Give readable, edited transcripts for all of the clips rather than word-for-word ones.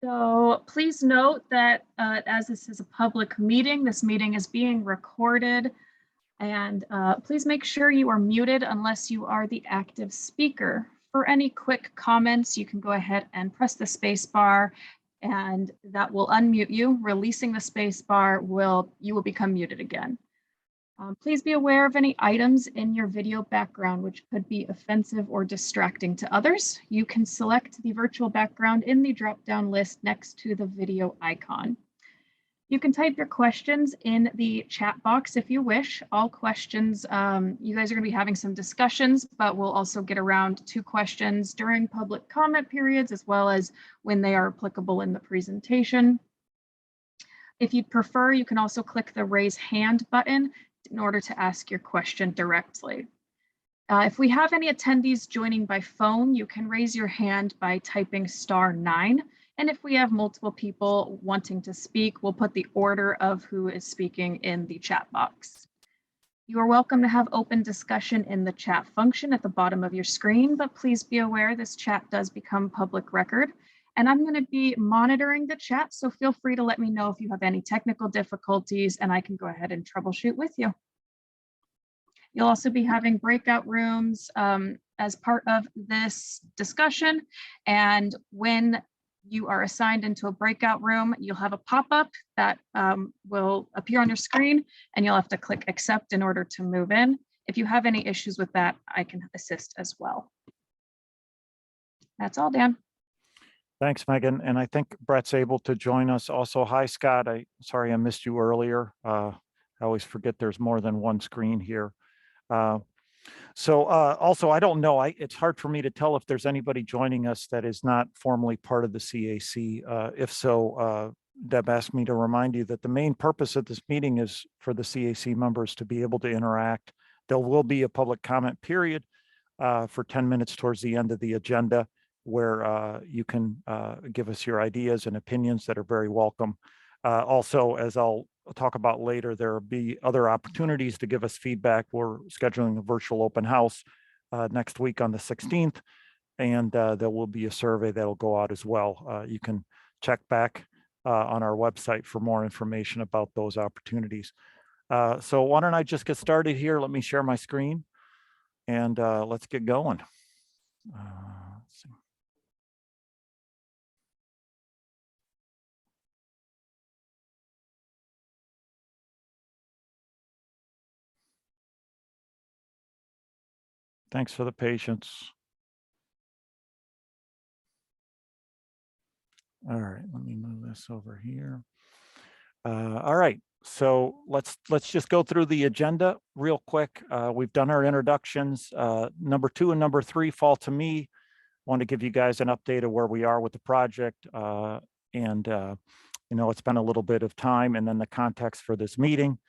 So please note that as this is a public meeting, this meeting is being recorded. And please make sure you are muted unless you are the active speaker. For any quick comments, you can go ahead and press the space bar and that will unmute you. Releasing the space bar you will become muted again. Please be aware of any items in your video background which could be offensive or distracting to others. You can select the virtual background in the drop-down list next to the video icon. You can type your questions in the chat box if you wish. All questions, you guys are going to be having some discussions, but we'll also get around to questions during public comment periods as well as when they are applicable in the presentation. If you'd prefer, you can also click the raise hand button in order to ask your question directly. If we have any attendees joining by phone, you can raise your hand by typing *9. And if we have multiple people wanting to speak, we'll put the order of who is speaking in the chat box. You are welcome to have open discussion in the chat function at the bottom of your screen, but please be aware this chat does become public record. And I'm going to be monitoring the chat, so feel free to let me know if you have any technical difficulties and I can go ahead and troubleshoot with you. You'll also be having breakout rooms as part of this discussion. And when you are assigned into a breakout room, you'll have a pop-up that will appear on your screen and you'll have to click accept in order to move in. If you have any issues with that, I can assist as well. That's all, Dan. Thanks, Megan. And I think Brett's able to join us also. Hi, Scott. Sorry I missed you earlier. I always forget there's more than one screen here. Also, I don't know, it's hard for me to tell if there's anybody joining us that is not formally part of the CAC. If so, Deb asked me to remind you that the main purpose of this meeting is for the CAC members to be able to interact. There will be a public comment period for 10 minutes towards the end of the agenda where you can give us your ideas and opinions that are very welcome. Also, as I'll talk about later, there will be other opportunities to give us feedback. We're scheduling a virtual open house next week on the 16th, and there will be a survey that will go out as well. You can check back on our website for more information about those opportunities. So why don't I just get started here? Let me share my screen and let's get going. Let's see. Thanks for the patience. All right, let me move this over here. All right, so let's just go through the agenda real quick. We've done our introductions. Number 2 and number 3 fall to me. I want to give you guys an update of where we are with the project. You know, it's been a little bit of time, and then the context for this meeting.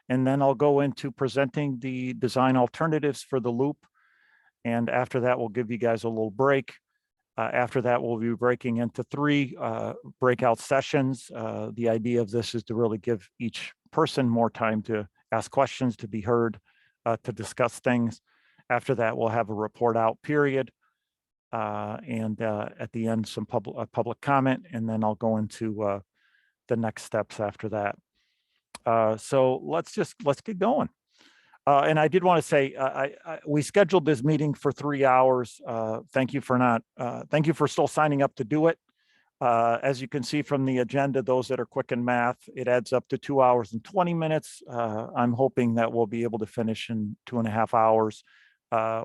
And then I'll go into presenting the design alternatives for the loop. And after that, we'll give you guys a little break. After that, we'll be breaking into 3 breakout sessions. The idea of this is to really give each person more time to ask questions, to be heard, to discuss things. After that, we'll have a report out period. And at the end, some public comment, and then I'll go into the next steps after that. So let's get going. And I did want to say, we scheduled this meeting for 3 hours. Thank you for still signing up to do it. As you can see from the agenda, those that are quick in math, it adds up to 2 hours and 20 minutes. I'm hoping that we'll be able to finish in 2.5 hours.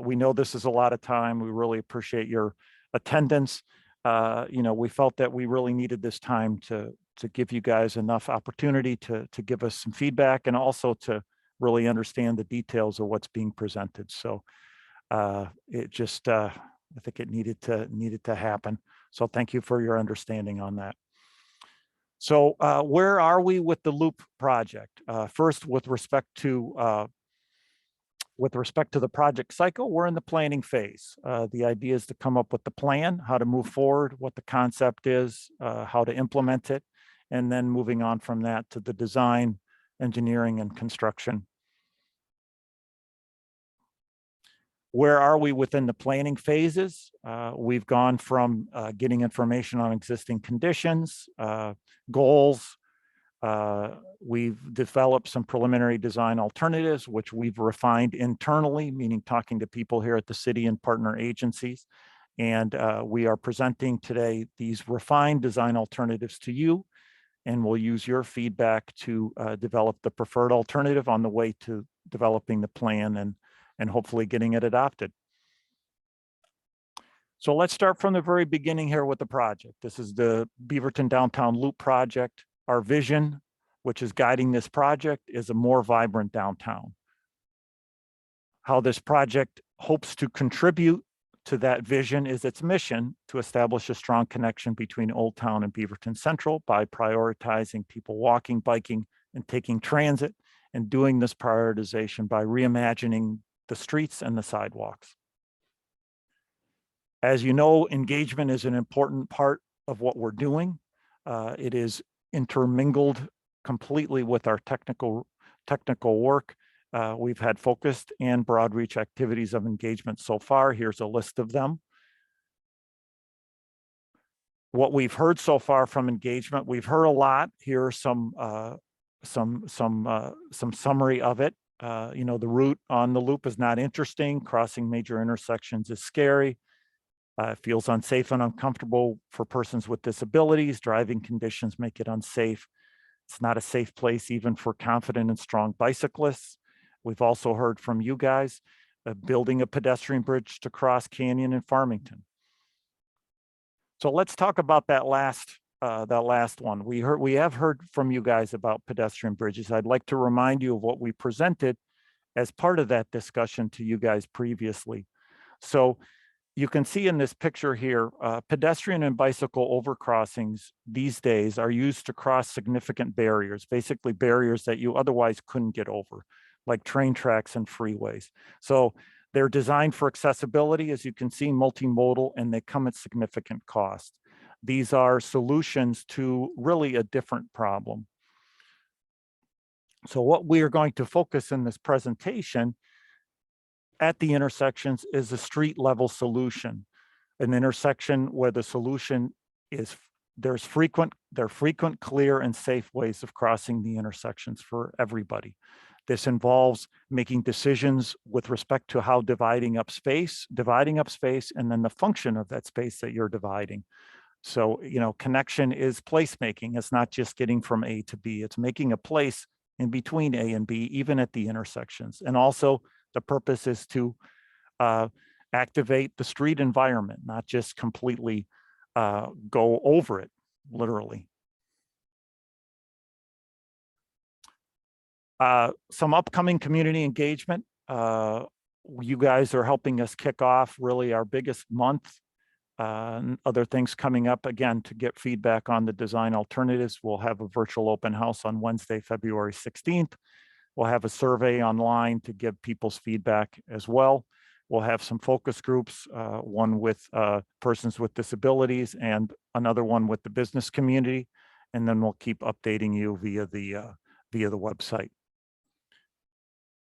We know this is a lot of time. We really appreciate your attendance. You know, we felt that we really needed this time to give you guys enough opportunity to give us some feedback and also to really understand the details of what's being presented. So it just, I think it needed to happen. So thank you for your understanding on that. So where are we with the loop project? First, with respect to the project cycle, we're in the planning phase. The idea is to come up with the plan, how to move forward, what the concept is, how to implement it, and then moving on from that to the design, engineering, and construction. Where are we within the planning phases? We've gone from getting information on existing conditions, goals. We've developed some preliminary design alternatives, which we've refined internally, meaning talking to people here at the city and partner agencies. And we are presenting today these refined design alternatives to you, and we'll use your feedback to develop the preferred alternative on the way to developing the plan and hopefully getting it adopted. So let's start from the very beginning here with the project. This is the Beaverton Downtown Loop project. Our vision, which is guiding this project, is a more vibrant downtown. How this project hopes to contribute to that vision is its mission to establish a strong connection between Old Town and Beaverton Central by prioritizing people walking, biking, and taking transit, and doing this prioritization by reimagining the streets and the sidewalks. As you know, engagement is an important part of what we're doing. It is intermingled completely with our technical work. We've had focused and broad reach activities of engagement so far. Here's a list of them. What we've heard so far from engagement, we've heard a lot. Here are some summary of it. You know, the route on the loop is not interesting. Crossing major intersections is scary. It feels unsafe and uncomfortable for persons with disabilities. Driving conditions make it unsafe. It's not a safe place even for confident and strong bicyclists. We've also heard from you guys, building a pedestrian bridge to cross Canyon in Farmington. So let's talk about that last one. We have heard from you guys about pedestrian bridges. I'd like to remind you of what we presented as part of that discussion to you guys previously. So you can see in this picture here, pedestrian and bicycle overcrossings these days are used to cross significant barriers, basically barriers that you otherwise couldn't get over, like train tracks and freeways. So they're designed for accessibility, as you can see, multimodal, and they come at significant cost. These are solutions to really a different problem. So what we are going to focus in this presentation at the intersections is a street level solution, an intersection where the solution is there are frequent, clear, and safe ways of crossing the intersections for everybody. This involves making decisions with respect to how dividing up space, and then the function of that space that you're dividing. So, you know, connection is placemaking. It's not just getting from A to B. It's making a place in between A and B, even at the intersections. And also, the purpose is to activate the street environment, not just completely go over it, literally. Some upcoming community engagement. You guys are helping us kick off really our biggest month. Other things coming up, again, to get feedback on the design alternatives. We'll have a virtual open house on Wednesday, February 16th. We'll have a survey online to give people's feedback as well. We'll have some focus groups, one with persons with disabilities and another one with the business community. And then we'll keep updating you via the website.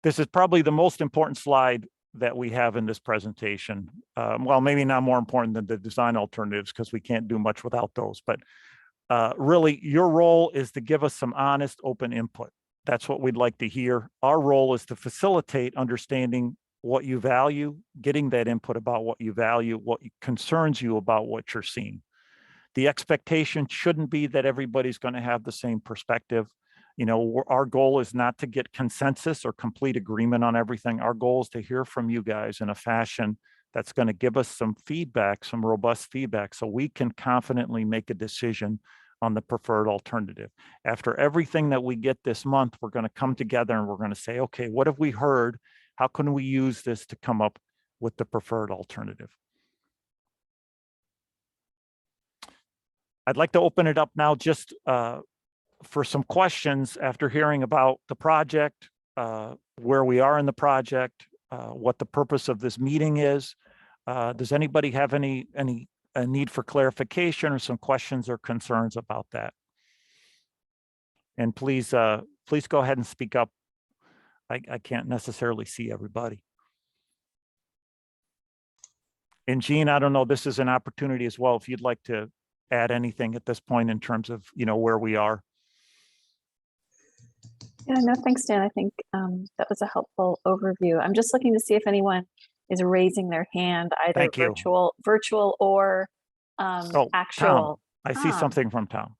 This is probably the most important slide that we have in this presentation. Well, maybe not more important than the design alternatives, because we can't do much without those. But really, your role is to give us some honest, open input. That's what we'd like to hear. Our role is to facilitate understanding what you value, getting that input about what you value, what concerns you about what you're seeing. The expectation shouldn't be that everybody's going to have the same perspective. You know, our goal is not to get consensus or complete agreement on everything. Our goal is to hear from you guys in a fashion that's going to give us some feedback, some robust feedback, so we can confidently make a decision on the preferred alternative. After everything that we get this month, we're going to come together and we're going to say, okay, what have we heard? How can we use this to come up with the preferred alternative? I'd like to open it up now just for some questions after hearing about the project, where we are in the project, what the purpose of this meeting is. Does anybody have any need for clarification or some questions or concerns about that? And please go ahead and speak up. I can't necessarily see everybody. And Gene, I don't know, this is an opportunity as well, if you'd like to add anything at this point in terms of, where we are. Yeah, no, thanks, Dan. I think that was a helpful overview. I'm just looking to see if anyone is raising their hand, either Thank you. virtual or Oh, actual. Tom, I see Tom. something from Tom.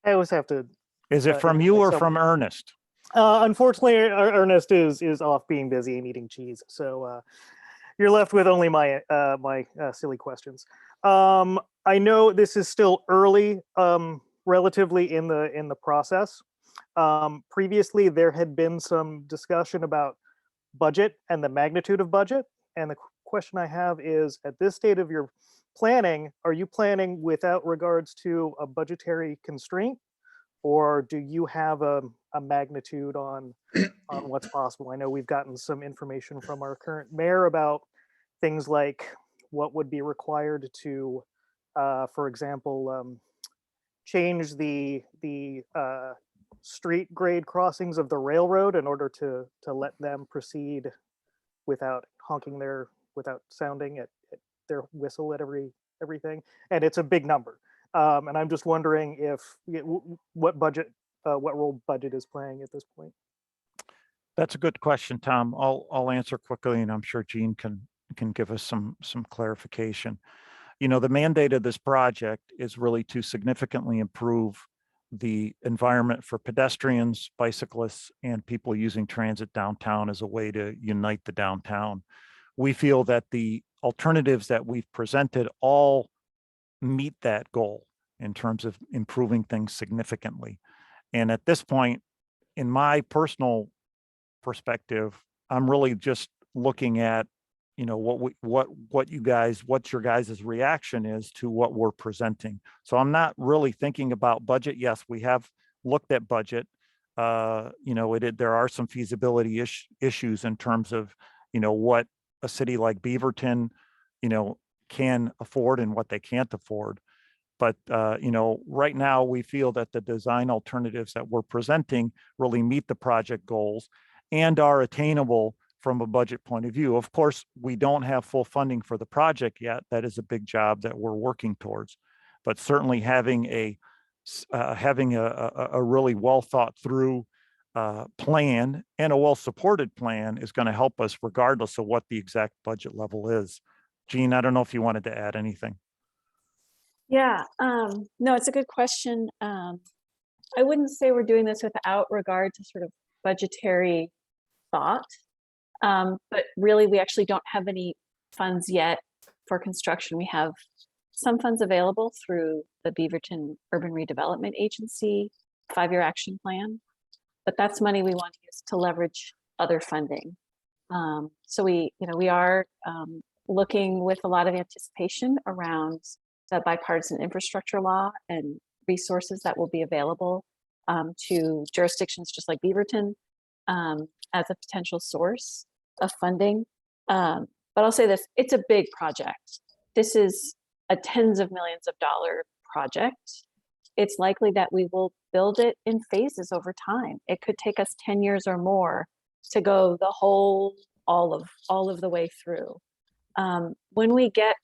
I always have to. Is it from you or from Ernest? Unfortunately, Ernest is off being busy and eating cheese, so you're left with only my silly questions. I know this is still early, relatively in the process. Previously, there had been some discussion about budget and the magnitude of budget, and the question I have is, at this state of your planning, are you planning without regards to a budgetary constraint, or do you have a magnitude on what's possible? I know we've gotten some information from our current mayor about things like what would be required to, for example, change the street grade crossings of the railroad in order to let them proceed without without sounding at their whistle at everything. And it's a big number. And I'm just wondering if what role budget is playing at this point. That's a good question, Tom. I'll answer quickly, and I'm sure Gene can give us some clarification. The mandate of this project is really to significantly improve the environment for pedestrians, bicyclists, and people using transit downtown as a way to unite the downtown. We feel that the alternatives that we've presented all meet that goal in terms of improving things significantly. And at this point, in my personal perspective, I'm really just looking at, what's your guys' reaction is to what we're presenting. So I'm not really thinking about budget. Yes, we have looked at budget. There are some feasibility issues in terms of, what a city like Beaverton, can afford and what they can't afford. But, right now we feel that the design alternatives that we're presenting really meet the project goals and are attainable from a budget point of view. Of course, we don't have full funding for the project yet. That is a big job that we're working towards. But certainly having a really well thought through plan and a well supported plan is going to help us regardless of what the exact budget level is. Gene, I don't know if you wanted to add anything. Yeah, no, it's a good question. I wouldn't say we're doing this without regard to sort of budgetary thought, but really we actually don't have any funds yet for construction. We have some funds available through the Beaverton Urban Redevelopment Agency 5-year action plan, but that's money we want to use to leverage other funding. So we are looking with a lot of anticipation around the bipartisan infrastructure law and resources that will be available to jurisdictions just like Beaverton as a potential source of funding. But I'll say this, it's a big project. This is a tens of millions of dollar project. It's likely that we will build it in phases over time. It could take us 10 years or more to go the whole, all of the way through. When we get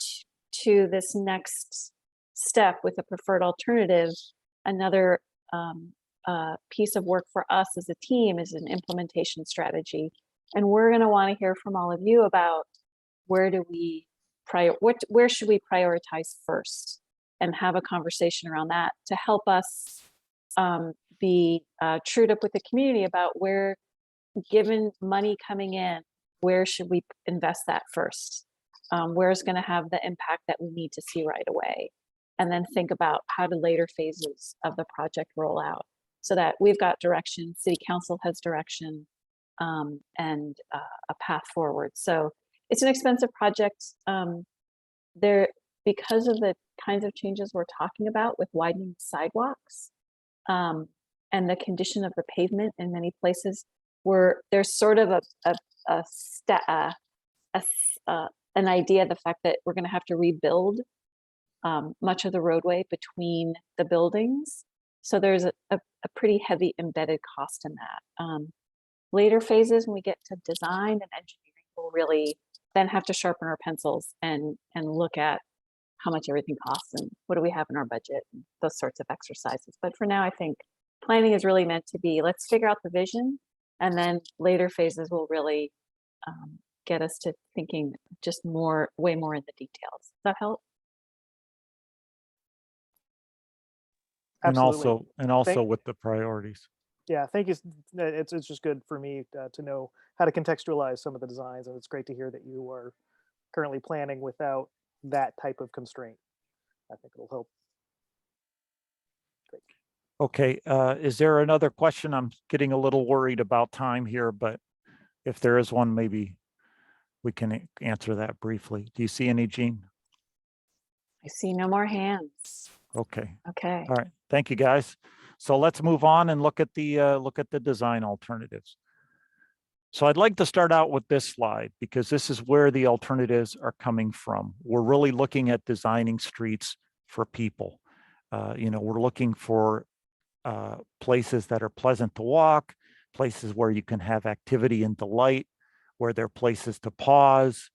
to this next step with a preferred alternative, another piece of work for us as a team is an implementation strategy. And we're going to want to hear from all of you about where should we prioritize first, and have a conversation around that to help us be trued up with the community about where, given money coming in, where should we invest that first? Where's going to have the impact that we need to see right away? And then think about how do later phases of the project roll out so that we've got direction, city council has direction, and a path forward. So it's an expensive project. Because of the kinds of changes we're talking about with widening sidewalks and the condition of the pavement in many places, there's sort of an idea, the fact that we're going to have to rebuild much of the roadway between the buildings. So there's a pretty heavy embedded cost in that. Later phases, when we get to design and engineering, will really then have to sharpen our pencils and look at how much everything costs and what do we have in our budget, and those sorts of exercises. But for now, I think planning is really meant to be, let's figure out the vision, and then later phases will really get us to thinking just way more in the details. Does that help? Absolutely. And also Thank- with the priorities. Yeah, thank you. It's just good for me to know how to contextualize some of the designs, and it's great to hear that you are currently planning without that type of constraint. I think it'll help. Great. Okay, is there another question? I'm getting a little worried about time here, but if there is one, maybe we can answer that briefly. Do you see any, Jean? I see no more hands. Okay. Okay. All right. Thank you, guys. So let's move on and look at the design alternatives. So I'd like to start out with this slide because this is where the alternatives are coming from. We're really looking at designing streets for people. We're looking for places that are pleasant to walk, places where you can have activity and delight, where there are places to pause,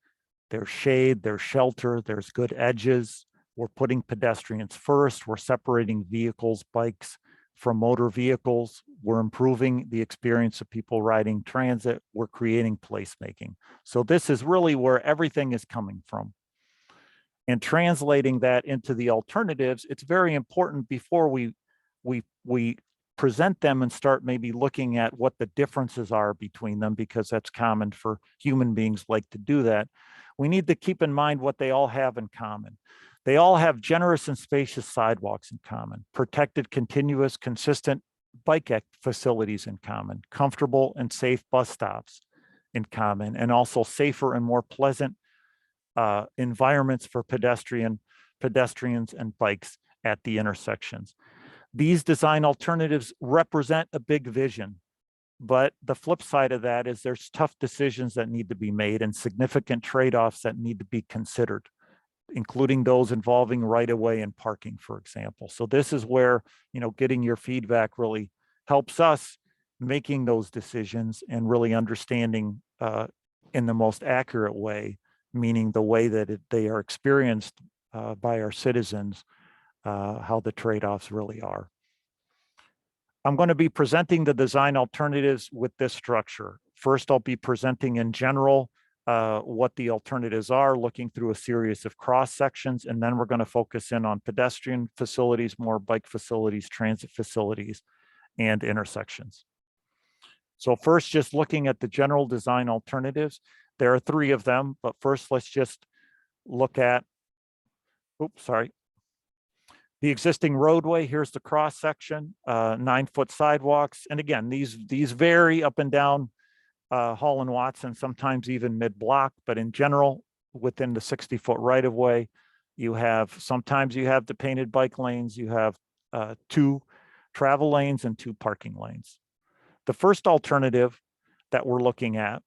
there's shade, there's shelter, there's good edges. We're putting pedestrians first. We're separating vehicles, bikes from motor vehicles. We're improving the experience of people riding transit. We're creating placemaking. So this is really where everything is coming from. And translating that into the alternatives, it's very important before we present them and start maybe looking at what the differences are between them, because that's common for human beings like to do that. We need to keep in mind what they all have in common. They all have generous and spacious sidewalks in common, protected, continuous, consistent bike facilities in common, comfortable and safe bus stops in common, and also safer and more pleasant environments for pedestrians and bikes at the intersections. These design alternatives represent a big vision, but the flip side of that is there's tough decisions that need to be made and significant trade-offs that need to be considered, including those involving right-of-way and parking, for example. So this is where, getting your feedback really helps us making those decisions and really understanding in the most accurate way, meaning the way that they are experienced by our citizens, how the trade-offs really are. I'm going to be presenting the design alternatives with this structure. First, I'll be presenting in general what the alternatives are, looking through a series of cross sections, and then we're going to focus in on pedestrian facilities, more bike facilities, transit facilities, and intersections. So first, just looking at the general design alternatives, there are 3 of them, but first let's just look at, the existing roadway. Here's the cross section, 9-foot sidewalks. And again, these vary up and down Holland Watson, sometimes even mid-block, but in general, within the 60-foot right-of-way, sometimes you have the painted bike lanes, you have 2 travel lanes and 2 parking lanes. The first alternative that we're looking at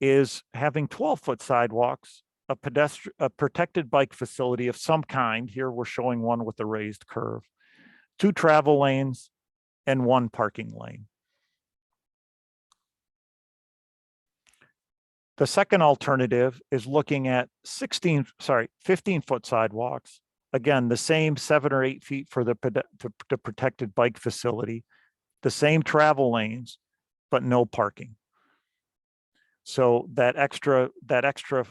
is having 12-foot sidewalks, a protected bike facility of some kind. Here we're showing one with a raised curve, 2 travel lanes, and 1 parking lane. The second alternative is looking at 15-foot sidewalks. Again, the same 7 or 8 feet for the protected bike facility, the same travel lanes, but no parking. So that extra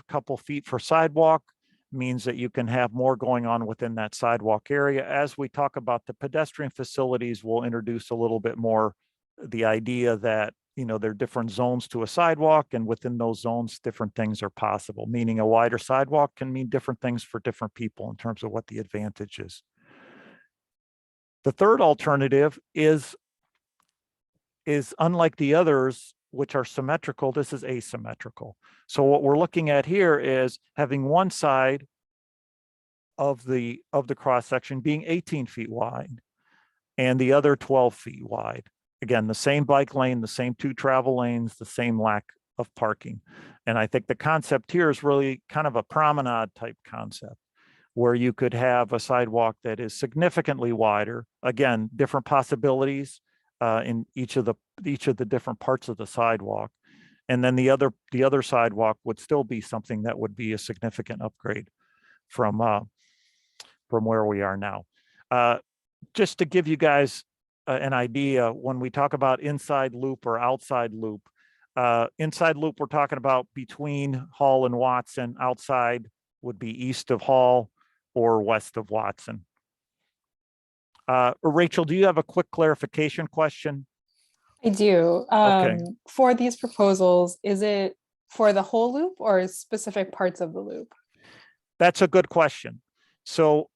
couple feet for sidewalk means that you can have more going on within that sidewalk area. As we talk about the pedestrian facilities, we'll introduce a little bit more the idea that, there are different zones to a sidewalk, and within those zones, different things are possible, meaning a wider sidewalk can mean different things for different people in terms of what the advantage is. The third alternative is unlike the others, which are symmetrical, this is asymmetrical. So what we're looking at here is having one side of the cross section being 18 feet wide and the other 12 feet wide. Again, the same bike lane, the same 2 travel lanes, the same lack of parking. And I think the concept here is really kind of a promenade type concept, where you could have a sidewalk that is significantly wider. Again, different possibilities in each of the different parts of the sidewalk. And then the other sidewalk would still be something that would be a significant upgrade from where we are now. Just to give you guys an idea, when we talk about inside loop or outside loop, inside loop, we're talking about between Hall and Watson. Outside would be east of Hall or west of Watson. Rachel, do you have a quick clarification question? I do. Okay. For these proposals, is it for the whole loop or specific parts of the loop? That's a good question. So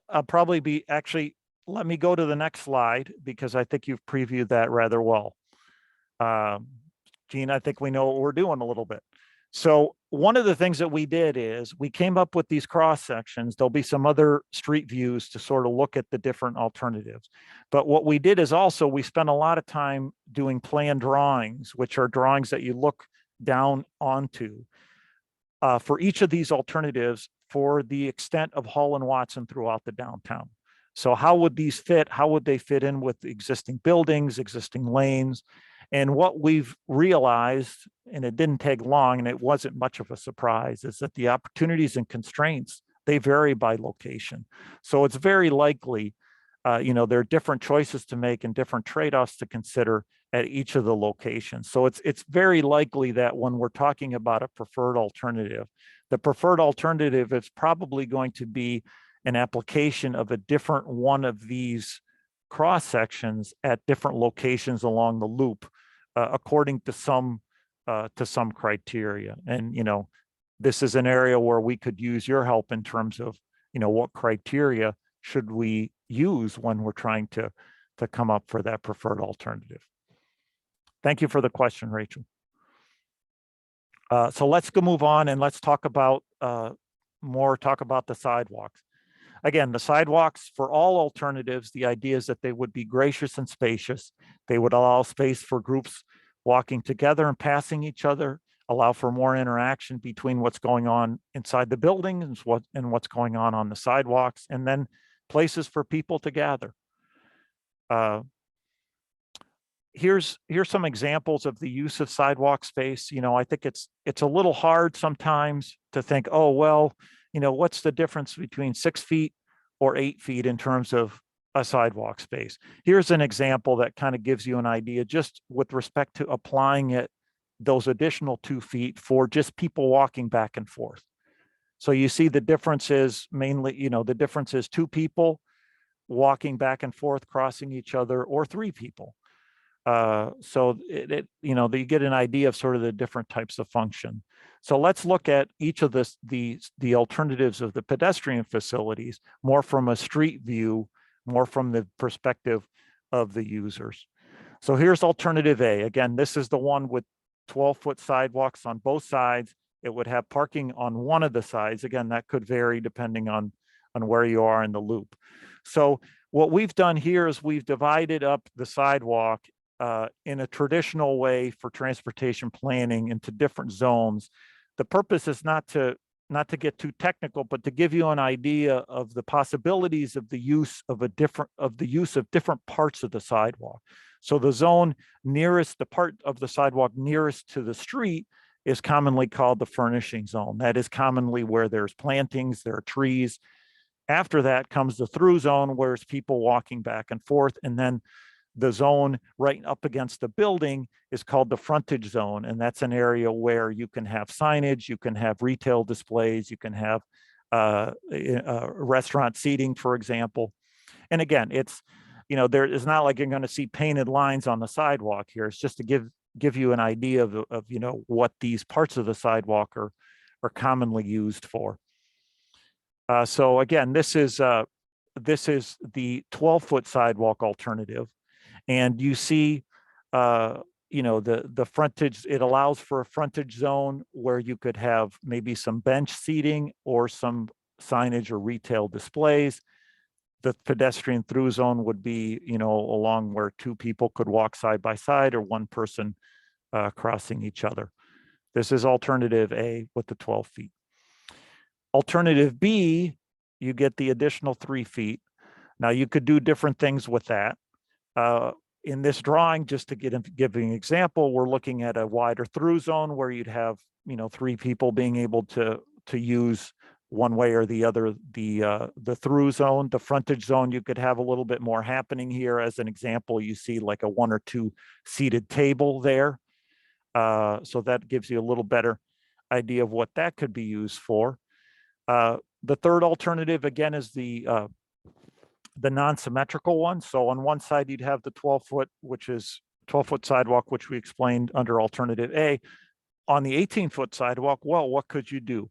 I'll probably be actually, let me go to the next slide because I think you've previewed that rather well. Gene, I think we know what we're doing a little bit. So one of the things that we did is we came up with these cross sections. There'll be some other street views to sort of look at the different alternatives. But what we did is also we spent a lot of time doing plan drawings, which are drawings that you look down onto for each of these alternatives for the extent of Hall and Watson throughout the downtown. So how would these fit? How would they fit in with existing buildings, existing lanes? And what we've realized, and it didn't take long and it wasn't much of a surprise, is that the opportunities and constraints, they vary by location. So it's very likely, there are different choices to make and different trade-offs to consider at each of the locations. So it's very likely that when we're talking about a preferred alternative, the preferred alternative is probably going to be an application of a different one of these cross sections at different locations along the loop, according to some criteria. And this is an area where we could use your help in terms of what criteria should we use when we're trying to come up for that preferred alternative. Thank you for the question, Rachel. So let's go move on and let's talk about the sidewalks. Again, the sidewalks for all alternatives, the idea is that they would be gracious and spacious. They would allow space for groups walking together and passing each other, allow for more interaction between what's going on inside the building and what's going on the sidewalks, and then places for people to gather. Here's some examples of the use of sidewalk space. I think it's a little hard sometimes to think, oh, well, what's the difference between 6 feet or 8 feet in terms of a sidewalk space? Here's an example that kind of gives you an idea just with respect to applying those additional 2 feet for just people walking back and forth. So you see the difference is mainly, the difference is 2 people walking back and forth, crossing each other, or 3 people. So you get an idea of sort of the different types of function. So let's look at each of the alternatives of the pedestrian facilities, more from a street view, more from the perspective of the users. So here's alternative A. Again, this is the one with 12-foot sidewalks on both sides. It would have parking on one of the sides. Again, that could vary depending on where you are in the loop. So what we've done here is we've divided up the sidewalk in a traditional way for transportation planning into different zones. The purpose is not to get too technical, but to give you an idea of the possibilities of the use of different parts of the sidewalk. So the zone nearest, the part of the sidewalk nearest to the street, is commonly called the furnishing zone. That is commonly where there's plantings, there are trees. After that comes the through zone, where it's people walking back and forth, and then the zone right up against the building is called the frontage zone. And that's an area where you can have signage, you can have retail displays, you can have restaurant seating, for example. And again, it's, there is not like you're going to see painted lines on the sidewalk here. It's just to give you an idea of what these parts of the sidewalk are commonly used for. So again, this is the 12-foot sidewalk alternative. And you see, the frontage, it allows for a frontage zone where you could have maybe some bench seating or some signage or retail displays. The pedestrian through zone would be, along where 2 people could walk side by side or 1 person crossing each other. This is alternative A with the 12 feet. Alternative B, you get the additional 3 feet. Now you could do different things with that. In this drawing, just to give you an example, we're looking at a wider through zone where you'd have, 3 people being able to use one way or the other the through zone. The frontage zone, you could have a little bit more happening here. As an example, you see like a 1 or 2 seated table there. So that gives you a little better idea of what that could be used for. The third alternative, again, is the non-symmetrical one. So on one side, you'd have the 12-foot, which is 12-foot sidewalk, which we explained under alternative A. On the 18-foot sidewalk, well, what could you do?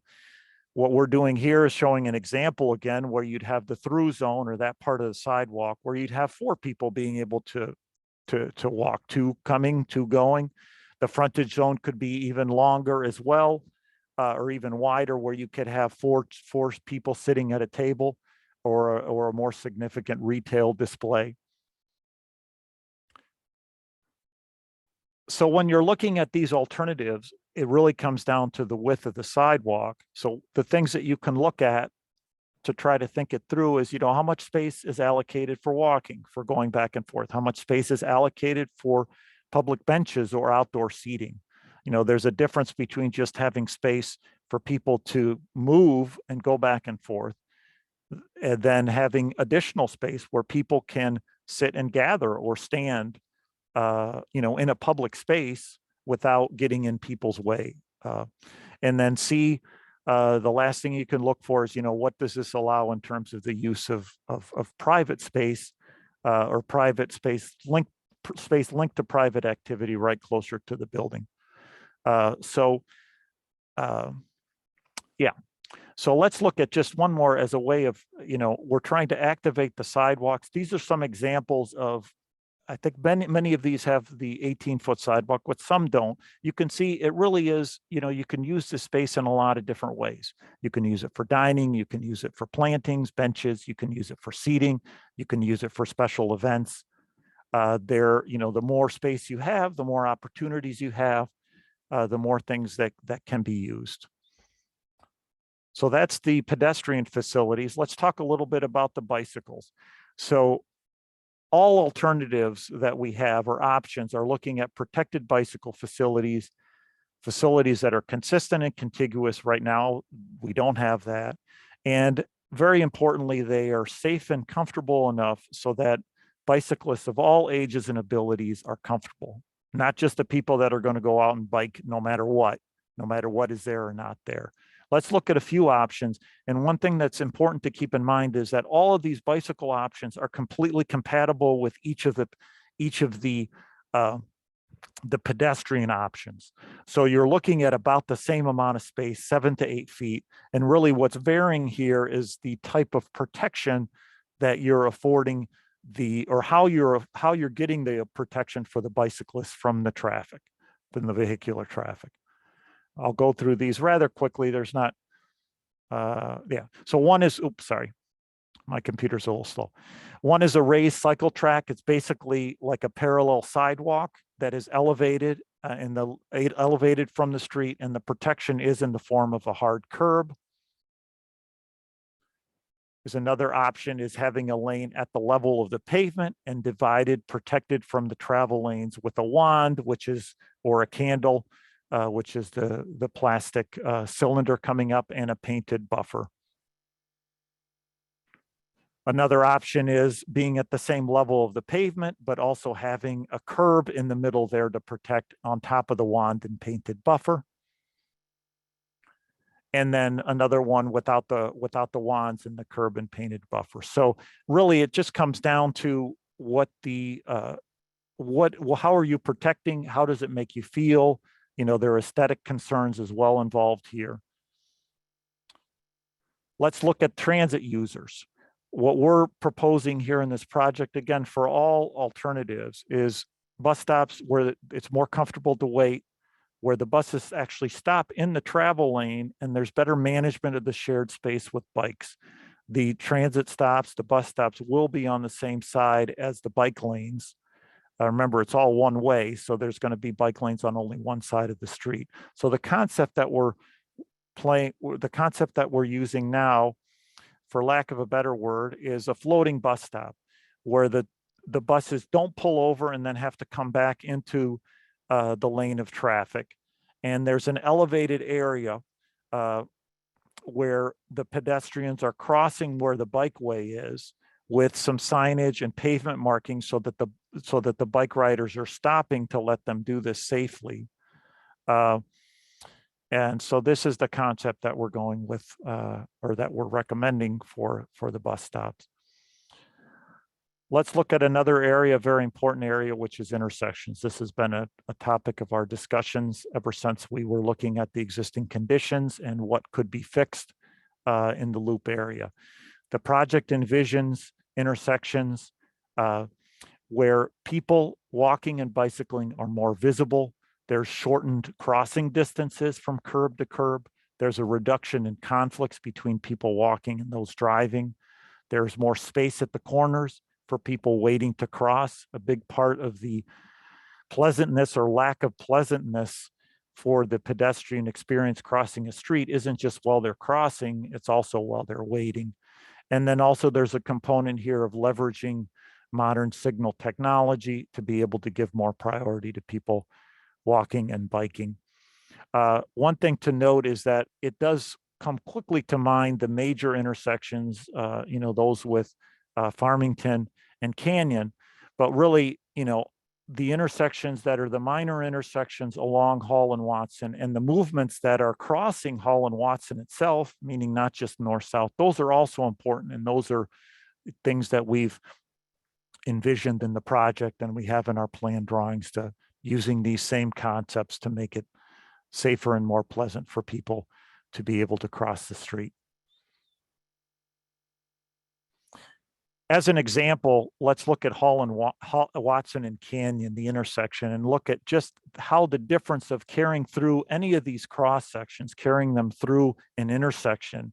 What we're doing here is showing an example again, where you'd have the through zone, or that part of the sidewalk where you'd have 4 people being able to walk, 2 coming, 2 going. The frontage zone could be even longer as well, or even wider, where you could have four people sitting at a table, or a more significant retail display. So when you're looking at these alternatives, it really comes down to the width of the sidewalk. So the things that you can look at to try to think it through is, how much space is allocated for walking, for going back and forth? How much space is allocated for public benches or outdoor seating? There's a difference between just having space for people to move and go back and forth, and then having additional space where people can sit and gather or stand, in a public space without getting in people's way. And then C, the last thing you can look for is, what does this allow in terms of the use of private space, or private space linked to private activity right closer to the building. So let's look at just one more as a way of, we're trying to activate the sidewalks. These are some examples of, I think many of these have the 18-foot sidewalk, but some don't. You can see it really is, you can use this space in a lot of different ways. You can use it for dining, you can use it for plantings, benches, you can use it for seating, you can use it for special events. The more space you have, the more opportunities you have, the more things that can be used. So that's the pedestrian facilities. Let's talk a little bit about the bicycles. So all alternatives that we have, or options, are looking at protected bicycle facilities that are consistent and contiguous. Right now, we don't have that. And very importantly, they are safe and comfortable enough so that bicyclists of all ages and abilities are comfortable, not just the people that are going to go out and bike no matter what is there or not there. Let's look at a few options. And one thing that's important to keep in mind is that all of these bicycle options are completely compatible with each of the pedestrian options. So you're looking at about the same amount of space, 7 to 8 feet. And really what's varying here is the type of protection that you're affording or how you're getting the protection for the bicyclists from the traffic, from the vehicular traffic. I'll go through these rather quickly. There's not, So one is, oops, sorry. My computer's a little slow. One is a raised cycle track. It's basically like a parallel sidewalk that is elevated elevated from the street, and the protection is in the form of a hard curb. There's another option is having a lane at the level of the pavement and protected from the travel lanes with a wand, or a candle, which is the plastic cylinder coming up, and a painted buffer. Another option is being at the same level of the pavement, but also having a curb in the middle there to protect on top of the wand and painted buffer. And then another one without the wands and the curb and painted buffer. So really, it just comes down to how are you protecting? How does it make you feel? There are aesthetic concerns as well involved here. Let's look at transit users. What we're proposing here in this project, again, for all alternatives, is bus stops where it's more comfortable to wait, where the buses actually stop in the travel lane and there's better management of the shared space with bikes. The transit stops, the bus stops will be on the same side as the bike lanes. Remember, it's all one way, so there's going to be bike lanes on only one side of the street. So the concept that we're using now, for lack of a better word, is a floating bus stop, where the the buses don't pull over and then have to come back into the lane of traffic. And there's an elevated area where the pedestrians are crossing where the bikeway is, with some signage and pavement markings so that the bike riders are stopping to let them do this safely. And so this is the concept that we're going with, or that we're recommending for the bus stops. Let's look at another area, very important area, which is intersections. This has been a topic of our discussions ever since we were looking at the existing conditions and what could be fixed in the loop area. The project envisions intersections where people walking and bicycling are more visible. There's shortened crossing distances from curb to curb. There's a reduction in conflicts between people walking and those driving. There's more space at the corners for people waiting to cross. A big part of the pleasantness or lack of pleasantness for the pedestrian experience crossing a street isn't just while they're crossing, it's also while they're waiting. And then also there's a component here of leveraging modern signal technology to be able to give more priority to people walking and biking. One thing to note is that it does come quickly to mind the major intersections, those with Farmington and Canyon, but really, the intersections that are the minor intersections along Hall and Watson and the movements that are crossing Hall and Watson itself, meaning not just north-south, those are also important. And those are things that we've envisioned in the project and we have in our plan drawings to using these same concepts to make it safer and more pleasant for people to be able to cross the street. As an example, let's look at Watson and Canyon, the intersection, and look at just how the difference of carrying through any of these cross sections, carrying them through an intersection,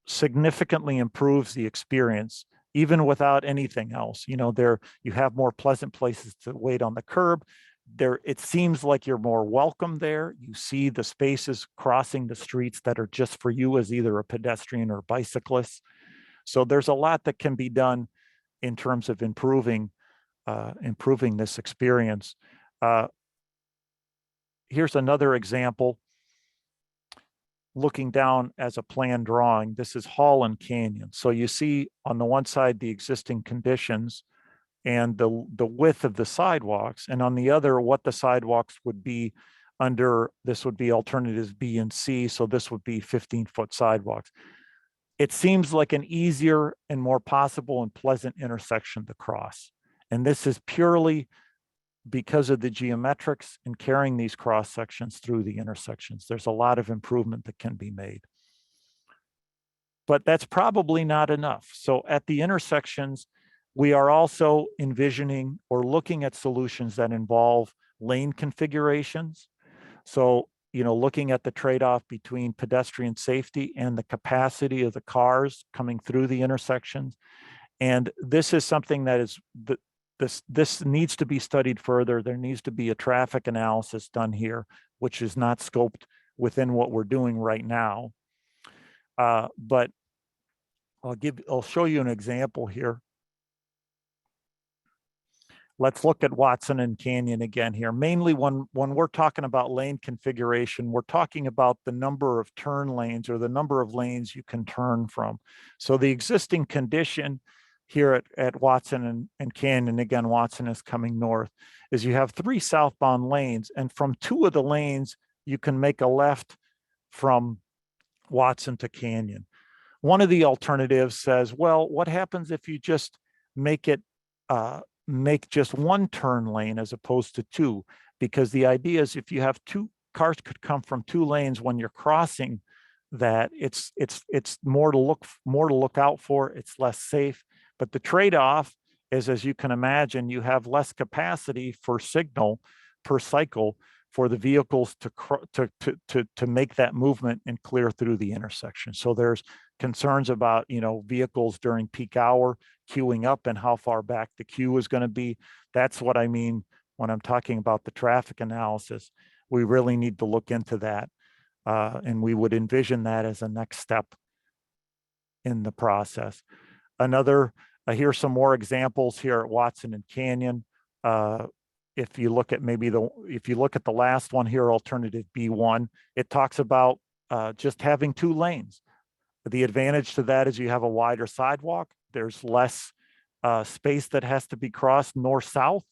significantly improves the experience, even without anything else. You have more pleasant places to wait on the curb. It seems like you're more welcome there. You see the spaces crossing the streets that are just for you as either a pedestrian or bicyclist. So there's a lot that can be done in terms of improving this experience. Here's another example. Looking down as a plan drawing, this is Holland Canyon. So you see on the one side the existing conditions and the width of the sidewalks, and on the other what the sidewalks would be under. This would be alternatives B and C, so this would be 15-foot sidewalks. It seems like an easier and more possible and pleasant intersection to cross. And this is purely because of the geometrics and carrying these cross sections through the intersections. There's a lot of improvement that can be made. But that's probably not enough. So at the intersections, we are also envisioning or looking at solutions that involve lane configurations. So looking at the trade-off between pedestrian safety and the capacity of the cars coming through the intersections. And this is something that is, this needs to be studied further. There needs to be a traffic analysis done here, which is not scoped within what we're doing right now. But I'll show you an example here. Let's look at Watson and Canyon again here. Mainly when we're talking about lane configuration, we're talking about the number of turn lanes or the number of lanes you can turn from. So the existing condition here at Watson and Canyon, again, Watson is coming north, is you have 3 southbound lanes, and from 2 of the lanes, you can make a left from Watson to Canyon. One of the alternatives says, well, what happens if you just make just 1 turn lane as opposed to 2? Because the idea is if you have 2 cars could come from 2 lanes when you're crossing that, it's more to look out for, it's less safe. But the trade-off is, as you can imagine, you have less capacity for signal per cycle for the vehicles to make that movement and clear through the intersection. So there's concerns about vehicles during peak hour queuing up and how far back the queue is going to be. That's what I mean when I'm talking about the traffic analysis. We really need to look into that, and we would envision that as a next step in the process. Another Here's some more examples here at Watson and Canyon. If you look at the last one here, alternative B1, it talks about just having 2 lanes. The advantage to that is you have a wider sidewalk. There's less space that has to be crossed north-south.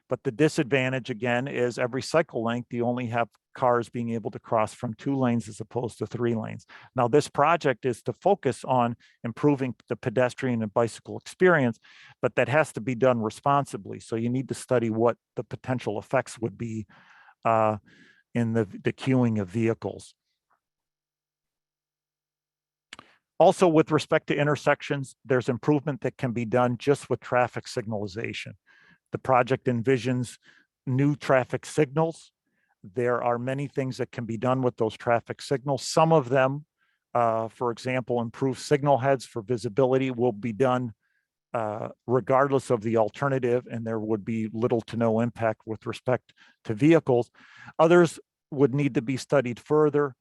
But the disadvantage, again, is every cycle length, you only have cars being able to cross from 2 lanes as opposed to 3 lanes. Now, this project is to focus on improving the pedestrian and bicycle experience, but that has to be done responsibly. So you need to study what the potential effects would be in the queuing of vehicles. Also, with respect to intersections, there's improvement that can be done just with traffic signalization. The project envisions new traffic signals. There are many things that can be done with those traffic signals. Some of them, for example, improved signal heads for visibility will be done regardless of the alternative, and there would be little to no impact with respect to vehicles. Others would need to be studied further,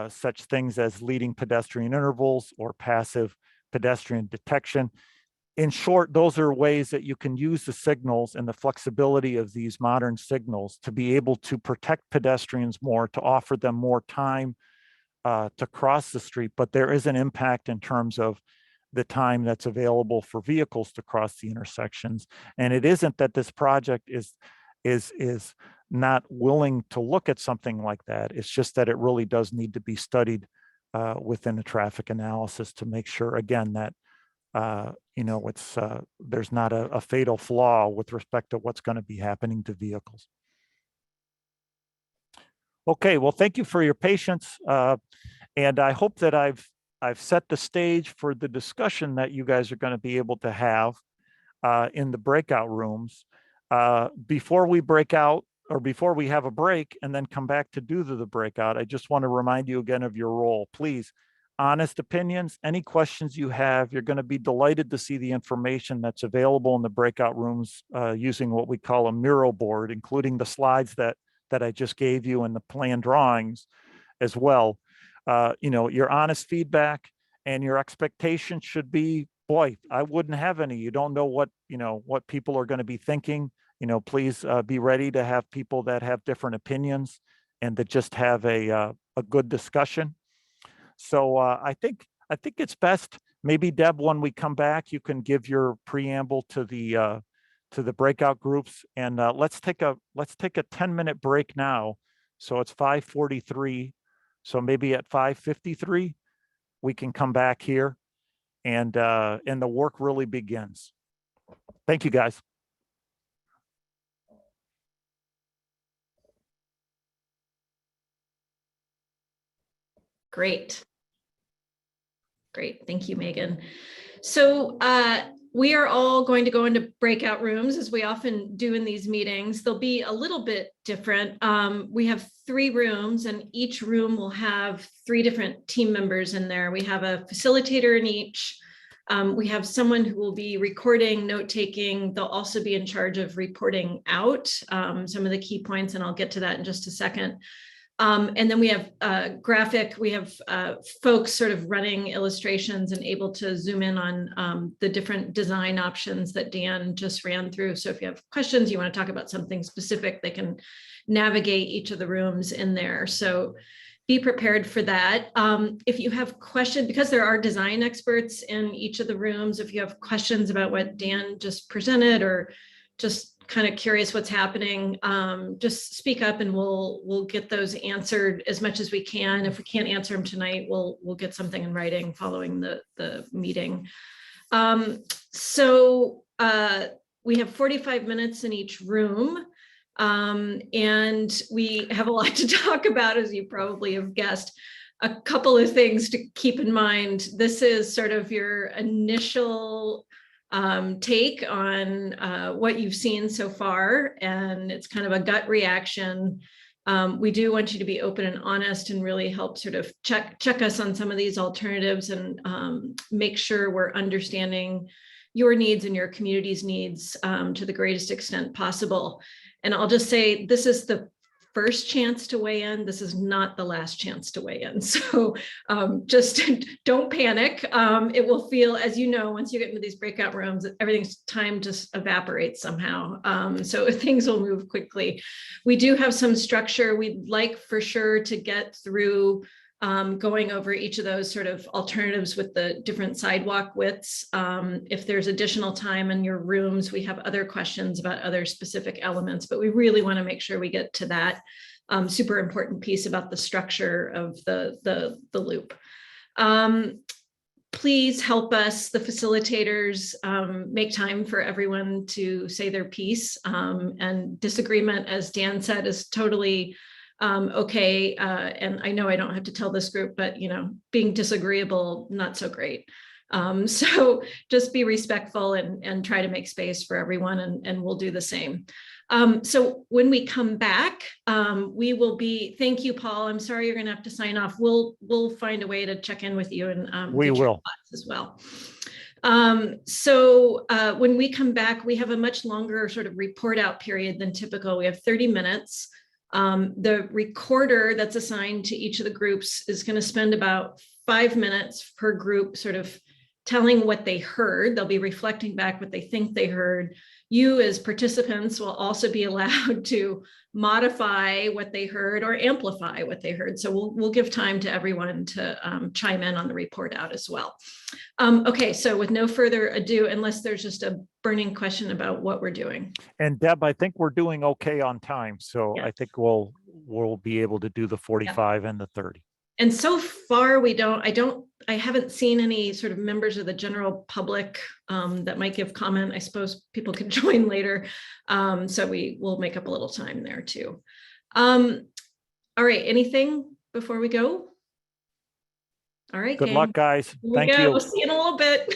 such things as leading pedestrian intervals or passive pedestrian detection. In short, those are ways that you can use the signals and the flexibility of these modern signals to be able to protect pedestrians more, to offer them more time to cross the street. But there is an impact in terms of the time that's available for vehicles to cross the intersections. And it isn't that this project is not willing to look at something like that. It's just that it really does need to be studied within a traffic analysis to make sure, again, that there's not a fatal flaw with respect to what's going to be happening to vehicles. Okay, well, thank you for your patience. And I hope that I've set the stage for the discussion that you guys are going to be able to have in the breakout rooms. Before we break out, or before we have a break and then come back to do the breakout, I just want to remind you again of your role. Please, honest opinions, any questions you have, you're going to be delighted to see the information that's available in the breakout rooms using what we call a mural board, including the slides that I just gave you and the plan drawings as well. Your honest feedback and your expectations should be, boy, I wouldn't have any. You don't know what people are going to be thinking. Please be ready to have people that have different opinions and that just have a good discussion. So I think it's best, maybe Deb, when we come back, you can give your preamble to the breakout groups, and let's take a 10-minute break now. So it's 5:43. So maybe at 5:53 we can come back here, and the work really begins. Thank you, guys. Great. Thank you, Megan. So we are all going to go into breakout rooms, as we often do in these meetings. They'll be a little bit different. We have 3 rooms, and each room will have 3 different team members in there. We have a facilitator in each. We have someone who will be recording, note-taking. They'll also be in charge of reporting out some of the key points, and I'll get to that in just a second. And then we have we have folks sort of running illustrations and able to zoom in on the different design options that Dan just ran through. So if you have questions, you want to talk about something specific, they can navigate each of the rooms in there. So be prepared for that. If you have questions, because there are design experts in each of the rooms, if you have questions about what Dan just presented, or just kind of curious what's happening, just speak up and we'll get those answered as much as we can. If we can't answer them tonight, we'll get something in writing following the meeting. So we have 45 minutes in each room, and we have a lot to talk about, as you probably have guessed. A couple of things to keep in mind. This is sort of your initial take on what you've seen so far, and it's kind of a gut reaction. We do want you to be open and honest and really help sort of check us on some of these alternatives, and make sure we're understanding your needs and your community's needs to the greatest extent possible. And I'll just say, this is the first chance to weigh in. This is not the last chance to weigh in. So just don't panic. It will feel, as you know, once you get into these breakout rooms, everything's time just evaporates somehow. So things will move quickly. We do have some structure. We'd like for sure to get through going over each of those sort of alternatives with the different sidewalk widths. If there's additional time in your rooms, we have other questions about other specific elements, but we really want to make sure we get to that super important piece about the structure of the loop. Please help us, the facilitators, make time for everyone to say their piece. And disagreement, as Dan said, is totally okay. And I know I don't have to tell this group, but being disagreeable, not so great. So just be respectful and try to make space for everyone, and we'll do the same. So when we come back, we will be, thank you, Paul. I'm sorry you're gonna have to sign off. We'll find a way to check in with you and we will as well. So when we come back, we have a much longer sort of report out period than typical. We have 30 minutes. The recorder that's assigned to each of the groups is going to spend about 5 minutes per group sort of telling what they heard. They'll be reflecting back what they think they heard. You as participants will also be allowed to modify what they heard or amplify what they heard. So we'll give time to everyone to chime in on the report out as well. Okay, so with no further ado, unless there's just a burning question about what we're doing. And Deb, I think we're doing okay on time. So Yeah. I think we'll be able to do the 45 and the 30. And so far I haven't seen any sort of members of the general public that might give comment. I suppose people can join later. So we will make up a little time there too. All right, anything before we go? All right, Good gang. luck, guys. Here we Thank go. you. We'll see you in a little bit.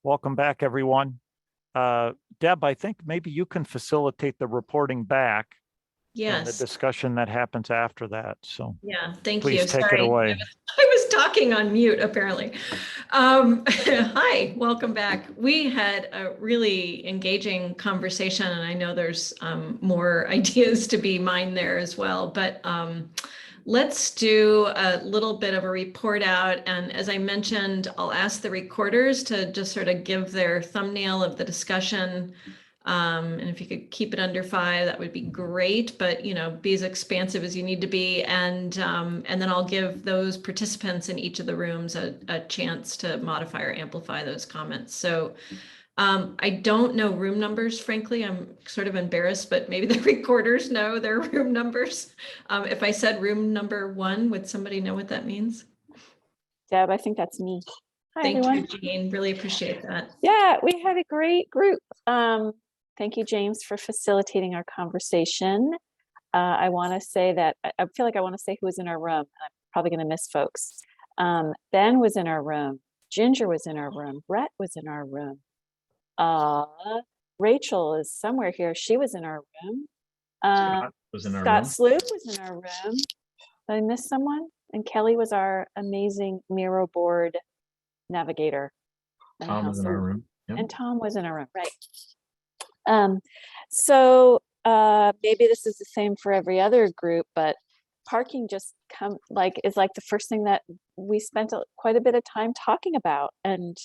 Welcome back, everyone. Deb, I think maybe you can facilitate the reporting back. And the Yes. discussion that happens after that. So Yeah, thank please you. take Sorry. it away. I was talking on mute, apparently. Hi, welcome back. We had a really engaging conversation, and I know there's more ideas to be mined there as well, but let's do a little bit of a report out. And as I mentioned, I'll ask the recorders to just sort of give their thumbnail of the discussion. And if you could keep it under 5, that would be great, but be as expansive as you need to be. And then I'll give those participants in each of the rooms a chance to modify or amplify those comments. So I don't know room numbers, frankly. I'm sort of embarrassed, but maybe the recorders know their room numbers. If I said room number 1, would somebody know what that means? Deb, I think that's me. Hi, Thank everyone. you, Jean. Really appreciate that. Yeah, we had a great group. Thank you, James, for facilitating our conversation. I want to say that I feel like I want to say who was in our room. I'm probably going to miss folks. Ben was in our room. Ginger was in our room. Brett was in our room. Rachel is somewhere here. She was in our room. Scott Sloop was in our room. Did I miss someone? And Kelly was our amazing Miro board navigator. Tom was in our room. Yep. And Tom was in our room, right? So maybe this is the same for every other group, but parking just is like the first thing that we spent quite a bit of time talking about, and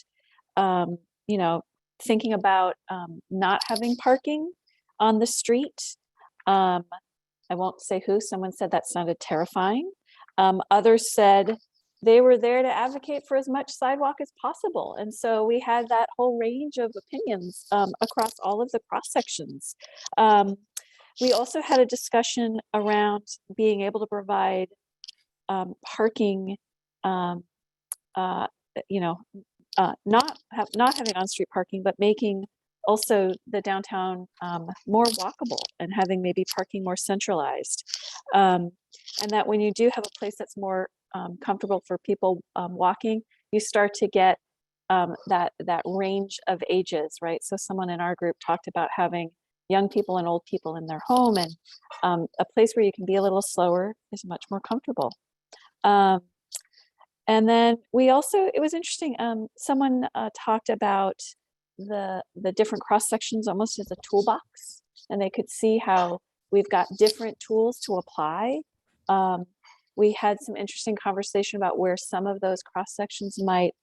thinking about not having parking on the street. I won't say who. Someone said that sounded terrifying. Others said they were there to advocate for as much sidewalk as possible. And so we had that whole range of opinions across all of the cross sections. We also had a discussion around being able to provide parking, not having on-street parking, but making also the downtown more walkable and having maybe parking more centralized. And that when you do have a place that's more comfortable for people walking, you start to get that range of ages, right? So someone in our group talked about having young people and old people in their home, and a place where you can be a little slower is much more comfortable. And then we also, it was interesting, someone talked about the different cross sections almost as a toolbox, and they could see how we've got different tools to apply. We had some interesting conversation about where some of those cross sections might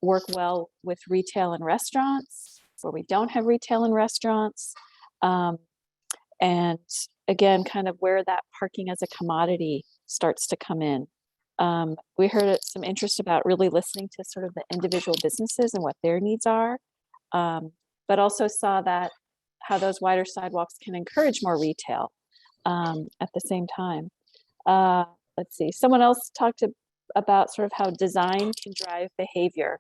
work well with retail and restaurants, where we don't have retail and restaurants. And again, kind of where that parking as a commodity starts to come in. We heard some interest about really listening to sort of the individual businesses and what their needs are, but also saw that how those wider sidewalks can encourage more retail at the same time. Let's see, someone else talked about sort of how design can drive behavior.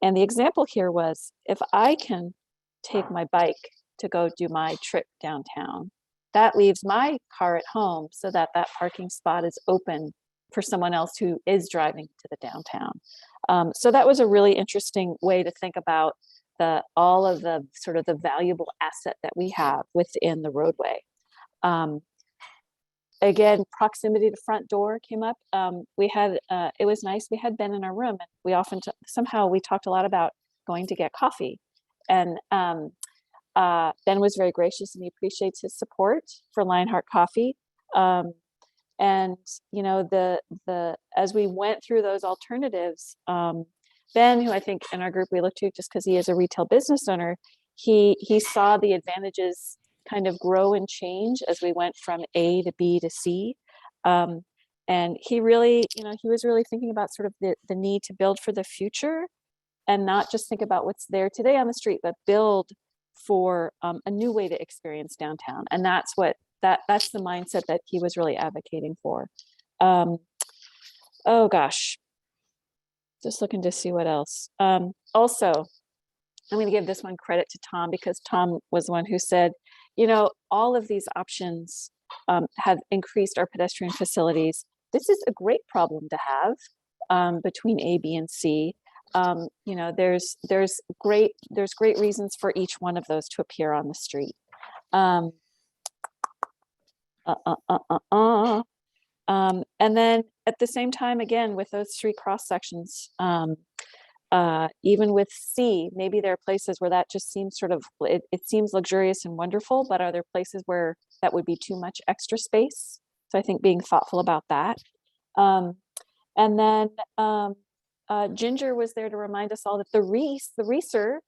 And the example here was, if I can take my bike to go do my trip downtown, that leaves my car at home so that that parking spot is open for someone else who is driving to the downtown. So that was a really interesting way to think about all of the sort of the valuable asset that we have within the roadway. Again, proximity to front door came up. We had, it was nice, we had Ben in our room, and we often, somehow we talked a lot about going to get coffee. And Ben was very gracious, and he appreciates his support for Lionheart Coffee. And you know, as we went through those alternatives, Ben, who I think in our group we look to just because he is a retail business owner, he saw the advantages kind of grow and change as we went from A to B to C. And he really, you know, he was really thinking about sort of the need to build for the future, and not just think about what's there today on the street, but build for a new way to experience downtown. And that's what that's the mindset that he was really advocating for. Oh gosh, just looking to see what else. Also, I'm going to give this one credit to Tom, because Tom was the one who said, you know, all of these options have increased our pedestrian facilities. This is a great problem to have between A, B, and C. You know, there's great reasons for each one of those to appear on the street. And then at the same time, again, with those three cross sections, even with C, maybe there are places where that just seems sort of, it seems luxurious and wonderful, but are there places where that would be too much extra space? So I think being thoughtful about that. And then Ginger was there to remind us all that the Reeser,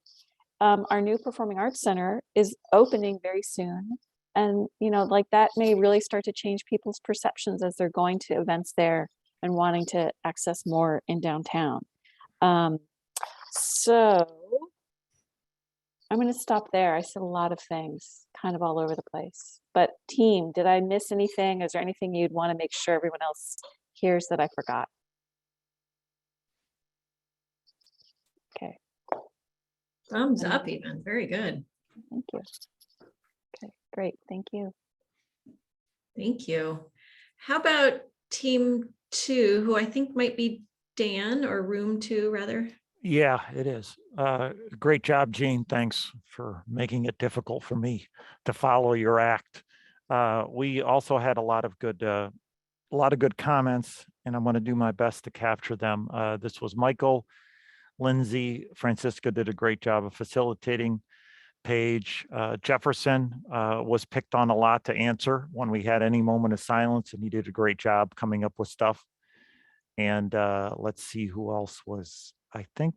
our new performing arts center, is opening very soon. And, you know, like that may really start to change people's perceptions as they're going to events there and wanting to access more in downtown. So I'm going to stop there. I said a lot of things kind of all over the place, but team, did I miss anything? Is there anything you'd want to make sure everyone else hears that I forgot? Okay. Thumbs up even. Very good. Thank you. Okay, great. Thank you. Thank you. How about team 2, who I think might be Dan, or room 2 rather? Yeah, it is. Great job, Jean. Thanks for making it difficult for me to follow your act. We also had a lot of good comments, and I'm going to do my best to capture them. This was Michael, Lindsay, Francisca did a great job of facilitating. Paige, Jefferson was picked on a lot to answer when we had any moment of silence, and he did a great job coming up with stuff. And let's see who else was, I think,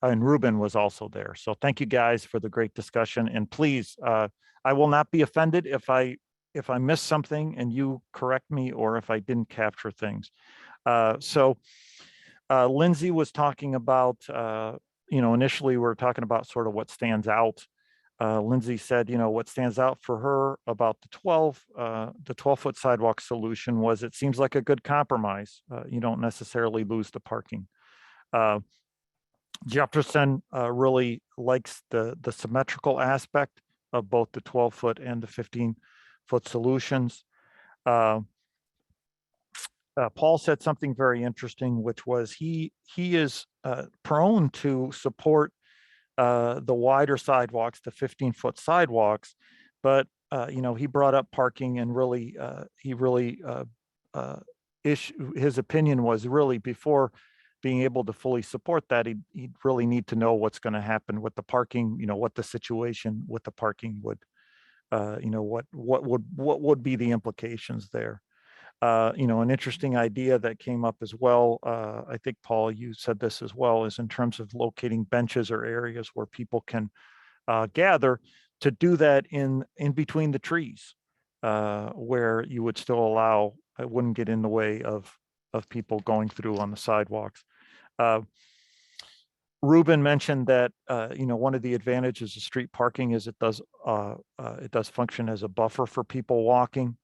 and Ruben was also there. So thank you guys for the great discussion. And please, I will not be offended if I miss something and you correct me, or if I didn't capture things. So Lindsay was talking about, you know, initially we were talking about sort of what stands out. Lindsay said, you know, what stands out for her about the 12-foot sidewalk solution was it seems like a good compromise. You don't necessarily lose the parking. Jefferson really likes the symmetrical aspect of both the 12-foot and the 15-foot solutions. Paul said something very interesting, which was he is prone to support the wider sidewalks, the 15-foot sidewalks, but you know, he brought up parking and really his opinion was really before being able to fully support that, he'd really need to know what's going to happen with the parking, you know, what the situation with the parking would, you know, what would be the implications there. You know, an interesting idea that came up as well, I think, Paul, you said this as well, is in terms of locating benches or areas where people can gather, to do that in between the trees, where you would still allow, it wouldn't get in the way of people going through on the sidewalks. Ruben mentioned that, you know, one of the advantages of street parking is it does function as a buffer for people walking.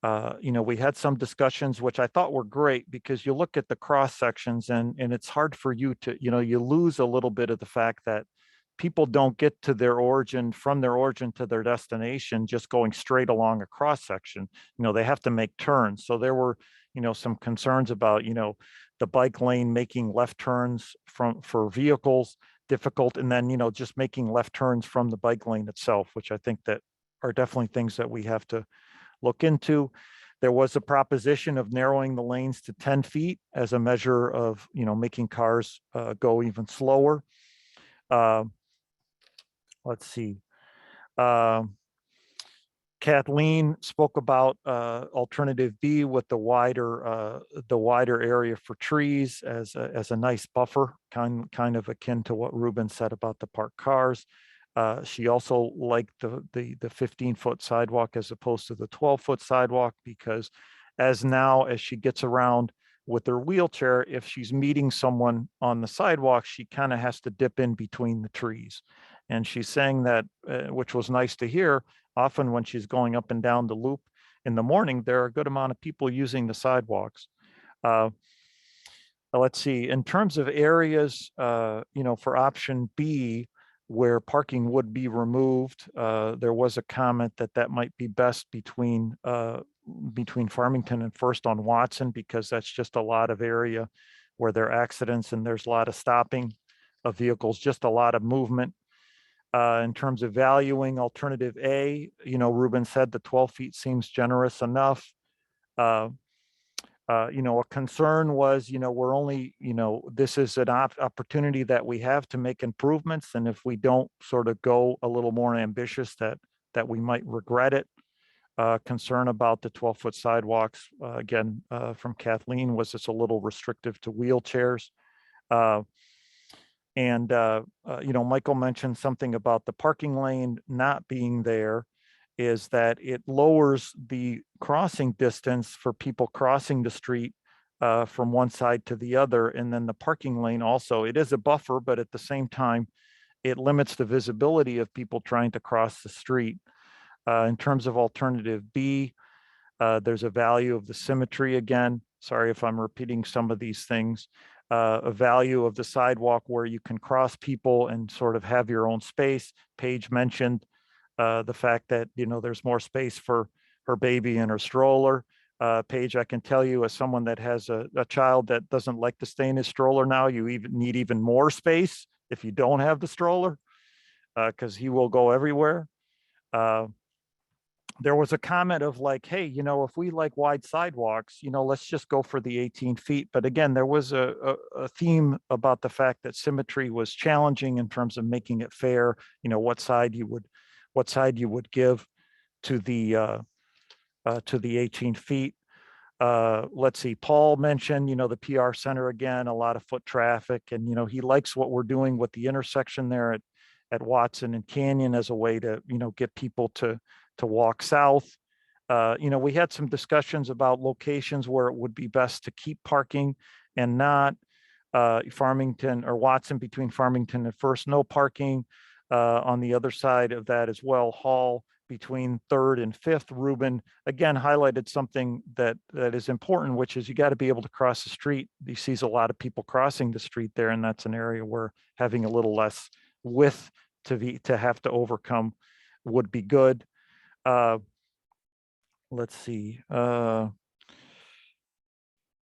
You know, we had some discussions, which I thought were great, because you look at the cross sections and it's hard for you to, you know, you lose a little bit of the fact that people don't get to their origin, from their origin to their destination, just going straight along a cross section. You know, they have to make turns. So there were, you know, some concerns about, you know, the bike lane making left turns for vehicles difficult, and then, you know, just making left turns from the bike lane itself, which I think that are definitely things that we have to look into. There was a proposition of narrowing the lanes to 10 feet as a measure of, you know, making cars go even slower. Let's see. Kathleen spoke about alternative B with the wider area for trees as a nice buffer, kind of akin to what Ruben said about the parked cars. She also liked the 15-foot sidewalk as opposed to the 12-foot sidewalk, because as she gets around with her wheelchair, if she's meeting someone on the sidewalk, she kind of has to dip in between the trees. And she's saying that, which was nice to hear, often when she's going up and down the loop in the morning, there are a good amount of people using the sidewalks. Let's see, in terms of areas, you know, for option B, where parking would be removed, there was a comment that might be best between Farmington and First on Watson, because that's just a lot of area where there are accidents and there's a lot of stopping of vehicles, just a lot of movement. In terms of valuing alternative A, you know, Ruben said the 12 feet seems generous enough. You know, a concern was, you know, we're only, you know, this is an opportunity that we have to make improvements. And if we don't sort of go a little more ambitious, that we might regret it. Concern about the 12-foot sidewalks, again, from Kathleen, was it's a little restrictive to wheelchairs. You know, Michael mentioned something about the parking lane not being there, is that it lowers the crossing distance for people crossing the street from one side to the other. And then the parking lane also, it is a buffer, but at the same time, it limits the visibility of people trying to cross the street. In terms of alternative B, there's a value of the symmetry again. Sorry if I'm repeating some of these things. A value of the sidewalk where you can cross people and sort of have your own space. Paige mentioned the fact that, you know, there's more space for her baby in her stroller. Paige, I can tell you, as someone that has a child that doesn't like to stay in his stroller now, you even need even more space if you don't have the stroller, because he will go everywhere. There was a comment of like, hey, you know, if we like wide sidewalks, you know, let's just go for the 18 feet. But again, there was a theme about the fact that symmetry was challenging in terms of making it fair, you know, what side you would give to the 18 feet. Let's see, Paul mentioned, you know, the PR center again, a lot of foot traffic, and, you know, he likes what we're doing with the intersection there at Watson and Canyon as a way to, you know, get people to walk south. You know, we had some discussions about locations where it would be best to keep parking and not Farmington or Watson, between Farmington and First, no parking. On the other side of that as well, Hall between 3rd and 5th. Ruben again highlighted something that is important, which is you got to be able to cross the street. He sees a lot of people crossing the street there, and that's an area where having a little less width to have to overcome would be good. Let's see.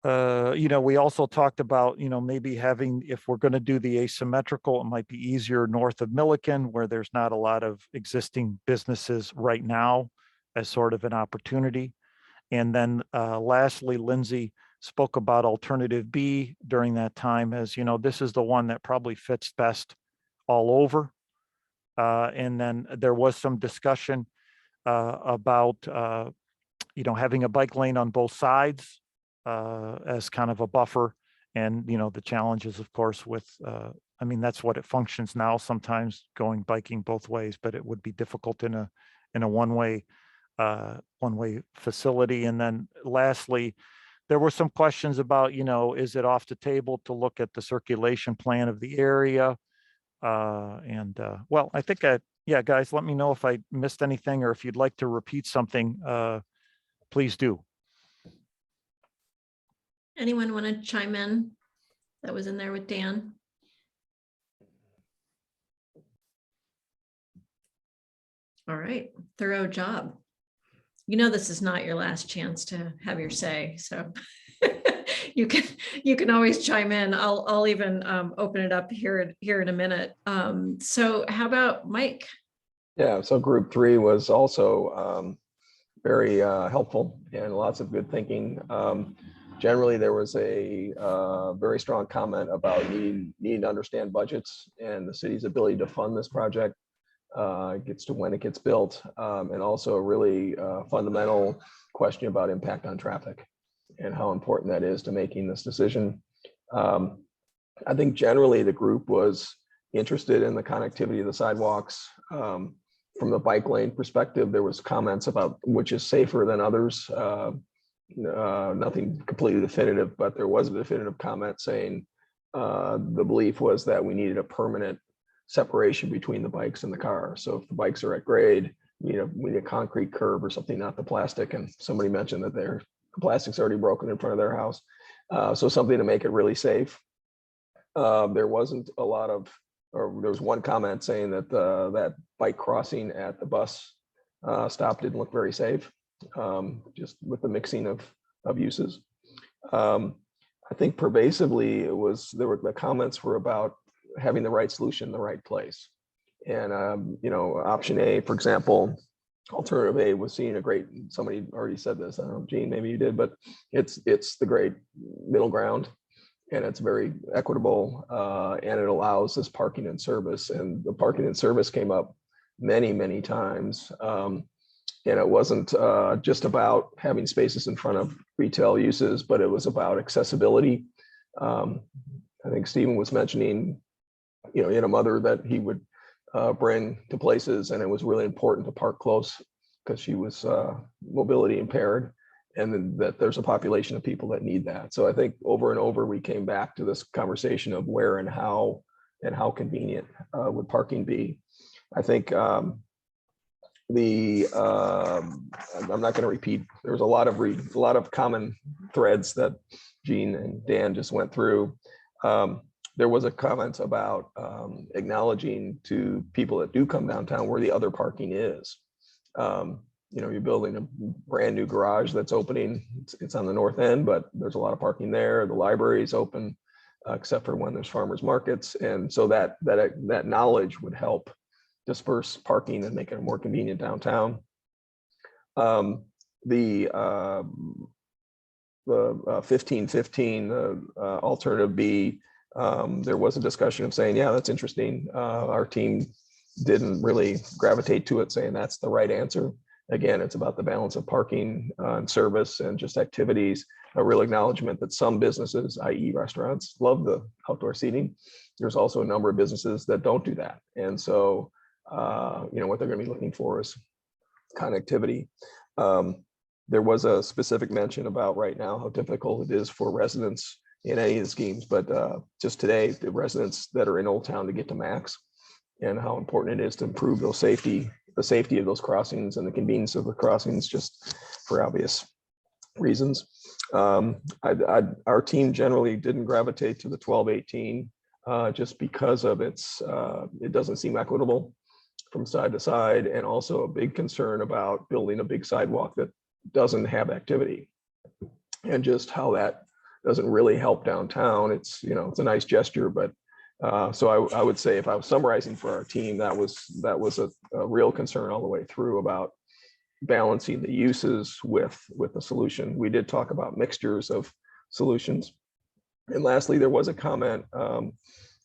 We also talked about, maybe having, if we're going to do the asymmetrical, it might be easier north of Milliken where there's not a lot of existing businesses right now as sort of an opportunity. And then lastly, Lindsay spoke about alternative B during that time as, this is the one that probably fits best all over. And then there was some discussion about, having a bike lane on both sides as kind of a buffer. And, the challenges, of course, with, that's what it functions now, sometimes going biking both ways, but it would be difficult in a one-way facility. And then lastly, there were some questions about, is it off the table to look at the circulation plan of the area? Well, I think, yeah, guys, let me know if I missed anything or if you'd like to repeat something, please do. Anyone want to chime in? That was in there with Dan. All right, thorough job. This is not your last chance to have your say, so you can always chime in. I'll even open it up here in a minute. So how about Mike? Yeah, so group 3 was also very helpful and lots of good thinking. Generally, there was a very strong comment about needing to understand budgets and the city's ability to fund this project. Gets to when it gets built, and also a really fundamental question about impact on traffic and how important that is to making this decision. I think generally the group was interested in the connectivity of the sidewalks. From the bike lane perspective, there was comments about which is safer than others. Nothing completely definitive, but there was a definitive comment saying the belief was that we needed a permanent separation between the bikes and the car. So if the bikes are at grade, we need a concrete curb or something, not the plastic. And somebody mentioned that the plastic's already broken in front of their house. So something to make it really safe. There wasn't a lot of, or there was one comment saying that that bike crossing at the bus stop didn't look very safe, just with the mixing of uses. I think pervasively the comments were about having the right solution in the right place. And, option A, for example, alternative A was seeing a great, somebody already said this, I don't know, Gene, maybe you did, but it's the great middle ground, and it's very equitable, and it allows this parking and service. And the parking and service came up many, many times. And it wasn't just about having spaces in front of retail uses, but it was about accessibility. I think Stephen was mentioning, in a mother that he would bring to places, and it was really important to park close because she was mobility impaired, and then that there's a population of people that need that. So I think over and over we came back to this conversation of where and how convenient would parking be. I think I'm not going to repeat. There's a lot of common threads that Gene and Dan just went through. There was a comment about acknowledging to people that do come downtown where the other parking is. You're building a brand new garage that's opening. It's on the north end, but there's a lot of parking there. The library is open, except for when there's farmers markets. And so that knowledge would help disperse parking and make it a more convenient downtown. The 1515 alternative B, there was a discussion of saying, yeah, that's interesting. Our team didn't really gravitate to it, saying that's the right answer. Again, it's about the balance of parking and service and just activities, a real acknowledgement that some businesses, i.e. restaurants, love the outdoor seating. There's also a number of businesses that don't do that. And so, what they're going to be looking for is connectivity. There was a specific mention about right now how difficult it is for residents in any of the schemes, but just today, the residents that are in Old Town to get to Max, and how important it is to improve the safety of those crossings and the convenience of the crossings, just for obvious reasons. Our team generally didn't gravitate to the 1218 just because of it doesn't seem equitable from side to side, and also a big concern about building a big sidewalk that doesn't have activity, and just how that doesn't really help downtown. It's, you know, it's a nice gesture, but so I would say if I was summarizing for our team, that was a real concern all the way through about balancing the uses with the solution. We did talk about mixtures of solutions. And lastly, there was a comment on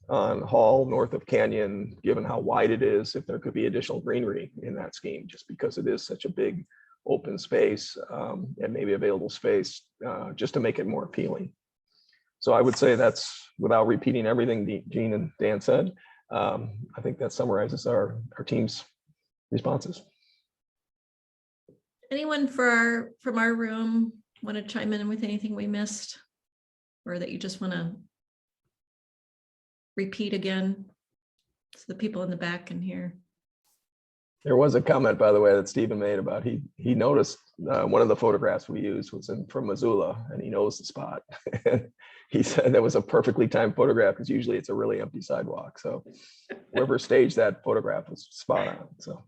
Hall north of Canyon, given how wide it is, if there could be additional greenery in that scheme, just because it is such a big open space and maybe available space just to make it more appealing. So I would say that's, without repeating everything Gene and Dan said, I think that summarizes our team's responses. Anyone from our room want to chime in with anything we missed, or that you just want to repeat again so the people in the back can hear? There was a comment, by the way, that Stephen made about he noticed one of the photographs we used was from Missoula, and he knows the spot. And he said that was a perfectly timed photograph because usually it's a really empty sidewalk. So whoever staged that photograph was spot on. So.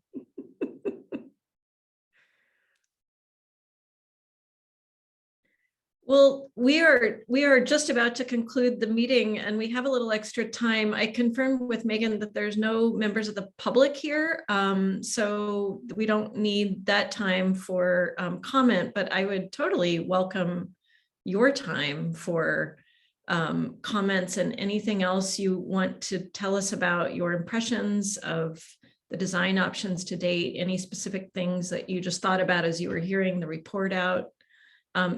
Well, we are just about to conclude the meeting, and we have a little extra time. I confirmed with Megan that there's no members of the public here, so we don't need that time for comment, but I would totally welcome your time for comments and anything else you want to tell us about your impressions of the design options to date, any specific things that you just thought about as you were hearing the report out.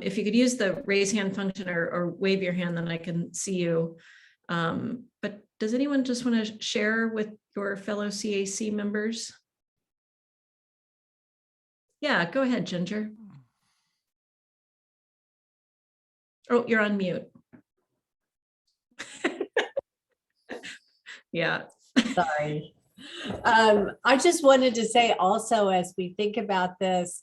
If you could use the raise hand function or wave your hand, then I can see you. But does anyone just want to share with your fellow CAC members? Yeah, go ahead, Ginger. Oh, you're on mute. Yeah. Sorry. I just wanted to say also, as we think about this,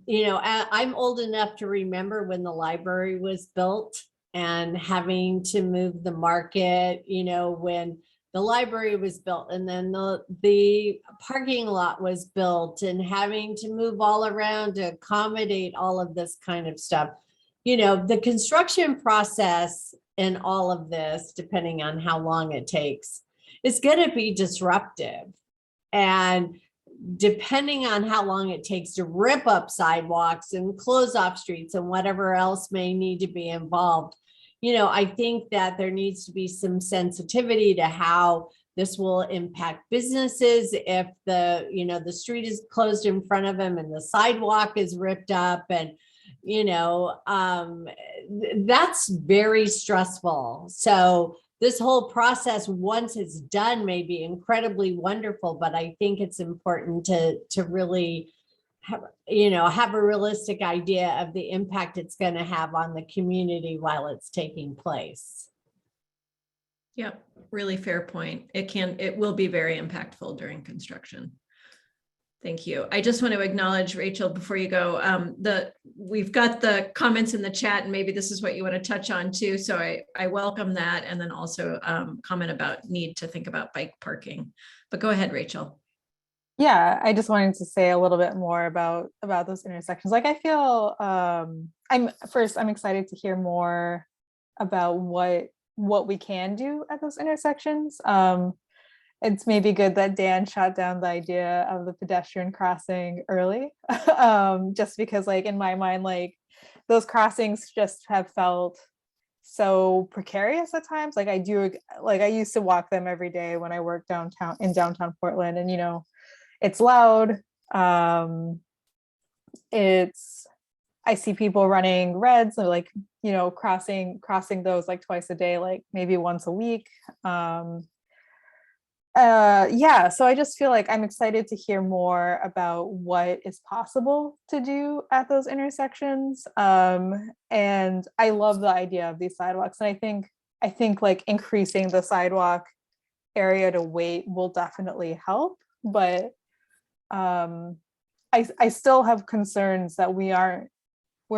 you know, I'm old enough to remember when the library was built and having to move the market, you know, when the library was built and then the parking lot was built and having to move all around to accommodate all of this kind of stuff. You know, the construction process in all of this, depending on how long it takes, is going to be disruptive. And depending on how long it takes to rip up sidewalks and close off streets and whatever else may need to be involved, you know, I think that there needs to be some sensitivity to how this will impact businesses if the, you know, the street is closed in front of them and the sidewalk is ripped up, and, you know, that's very stressful. So this whole process, once it's done, may be incredibly wonderful, but I think it's important to really have, you know, have a realistic idea of the impact it's going to have on the community while it's taking place. Yep, really fair point. It will be very impactful during construction. Thank you. I just want to acknowledge, Rachel, before you go, we've got the comments in the chat, and maybe this is what you want to touch on too. So I welcome that. And then also comment about need to think about bike parking. But go ahead, Rachel. Yeah, I just wanted to say a little bit more about those intersections. Like, I feel I'm excited to hear more about what we can do at those intersections. It's maybe good that Dan shot down the idea of the pedestrian crossing early, just because, like, in my mind, like, those crossings just have felt so precarious at times. Like, I used to walk them every day when I worked in downtown Portland, and, you know, it's loud. I see people running reds, or, like, you know, crossing those like twice a day, like maybe once a week. Yeah, so I just feel like I'm excited to hear more about what is possible to do at those intersections. And I love the idea of these sidewalks. And I think like increasing the sidewalk area to weight will definitely help. But I still have concerns that we're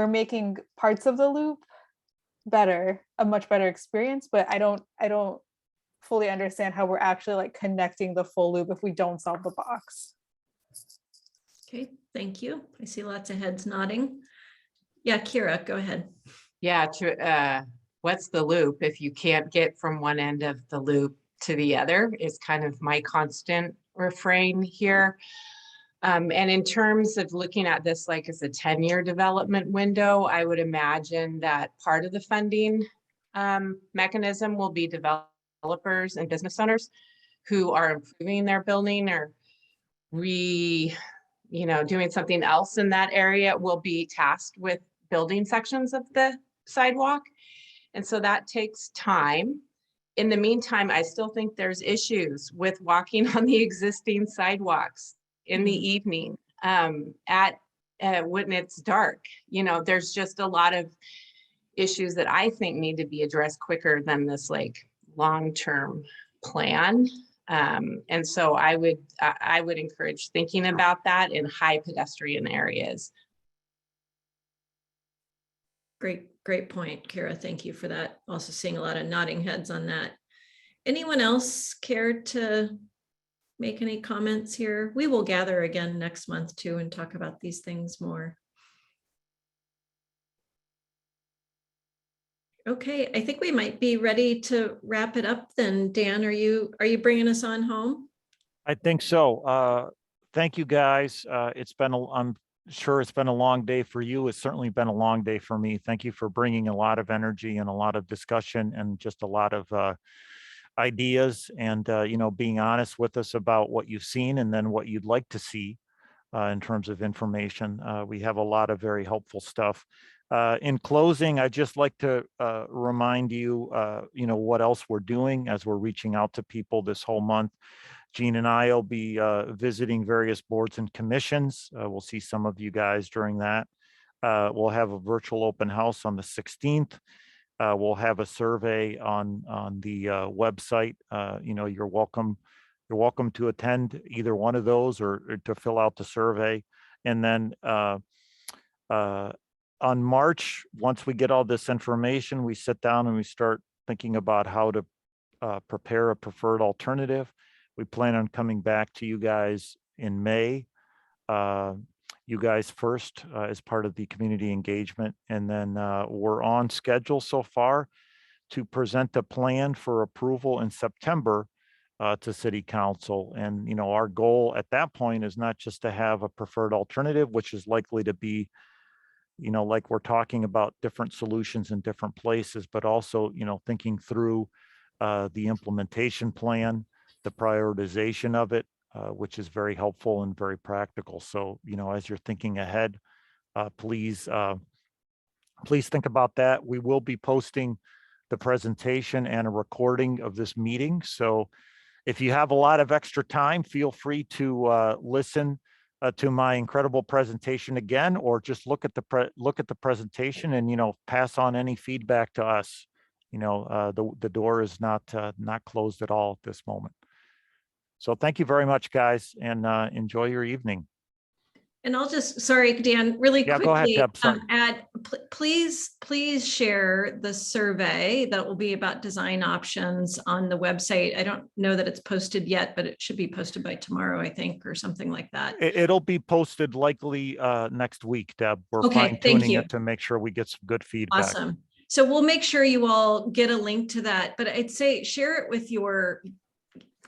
making parts of the loop better, a much better experience, but I don't fully understand how we're actually like connecting the full loop if we don't solve the box. Okay, thank you. I see lots of heads nodding. Yeah, Kira, go ahead. Yeah, what's the loop if you can't get from one end of the loop to the other is kind of my constant refrain here. And in terms of looking at this like as a 10-year development window, I would imagine that part of the funding mechanism will be developers and business owners who are improving their building or doing something else in that area will be tasked with building sections of the sidewalk. And so that takes time. In the meantime, I still think there's issues with walking on the existing sidewalks in the evening when it's dark. There's just a lot of issues that I think need to be addressed quicker than this like long-term plan. And so I would encourage thinking about that in high pedestrian areas. Great point, Kara. Thank you for that. Also seeing a lot of nodding heads on that. Anyone else care to make any comments here? We will gather again next month too and talk about these things more. Okay, I think we might be ready to wrap it up then. Dan, are you bringing us on home? I think so. Thank you, guys. I'm sure it's been a long day for you. It's certainly been a long day for me. Thank you for bringing a lot of energy and a lot of discussion and just a lot of ideas and, being honest with us about what you've seen and then what you'd like to see in terms of information. We have a lot of very helpful stuff. In closing, I'd just like to remind you, what else we're doing as we're reaching out to people this whole month. Jean and I will be visiting various boards and commissions. We'll see some of you guys during that. We'll have a virtual open house on the 16th. We'll have a survey on the website. You're welcome to attend either one of those or to fill out the survey. And then on March, once we get all this information, we sit down and we start thinking about how to prepare a preferred alternative. We plan on coming back to you guys in May. You guys first as part of the community engagement. And then we're on schedule so far to present a plan for approval in September to City Council. And, our goal at that point is not just to have a preferred alternative, which is likely to be, like we're talking about different solutions in different places, but also, thinking through the implementation plan, the prioritization of it, which is very helpful and very practical. So, as you're thinking ahead, please think about that. We will be posting the presentation and a recording of this meeting. So if you have a lot of extra time, feel free to listen to my incredible presentation again, or just look at the presentation and, pass on any feedback to us. The door is not closed at all at this moment. So thank you very much, guys, and enjoy your evening. And I'll just, sorry, Dan, really quickly, go ahead, Deb, sorry. Please share the survey that will be about design options on the website. I don't know that it's posted yet, but it should be posted by tomorrow, I think, or something like that. It'll be posted likely next week, Deb. We're Okay, fine-tuning it to make sure we get some good feedback. Awesome. So we'll make sure you all get a link to that, but I'd say share it with your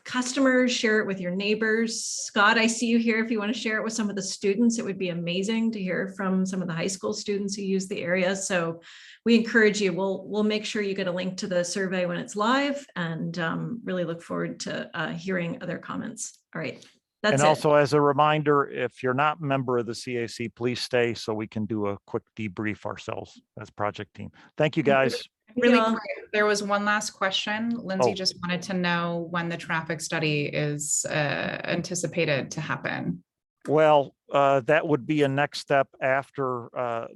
customers, share it with your neighbors. Scott, I see you here. If you want to share it with some of the students, it would be amazing to hear from some of the high school students who use the area. So we encourage you. We'll make sure you get a link to the survey when it's live, and really look forward to hearing other comments. All right. That's and it. Also, as a reminder, if you're not a member of the CAC, please stay so we can do a quick debrief ourselves as project team. Thank you, guys. Really quick, there was one last question. Lindsay just wanted to know when the traffic study is anticipated to happen. Well, that would be a next step after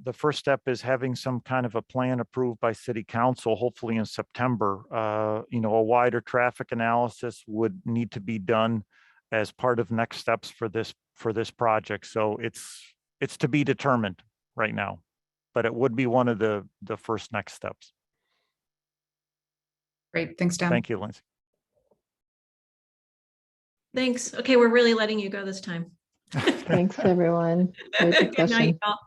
the first step is having some kind of a plan approved by City Council, hopefully in September. A wider traffic analysis would need to be done as part of next steps for this project. So it's to be determined right now, but it would be one of the first next steps. Great, thanks, Dan. Thank you, Lindsay. Thanks. Okay, we're really letting you go this time. Thanks, everyone. Great discussion. Good night, y'all.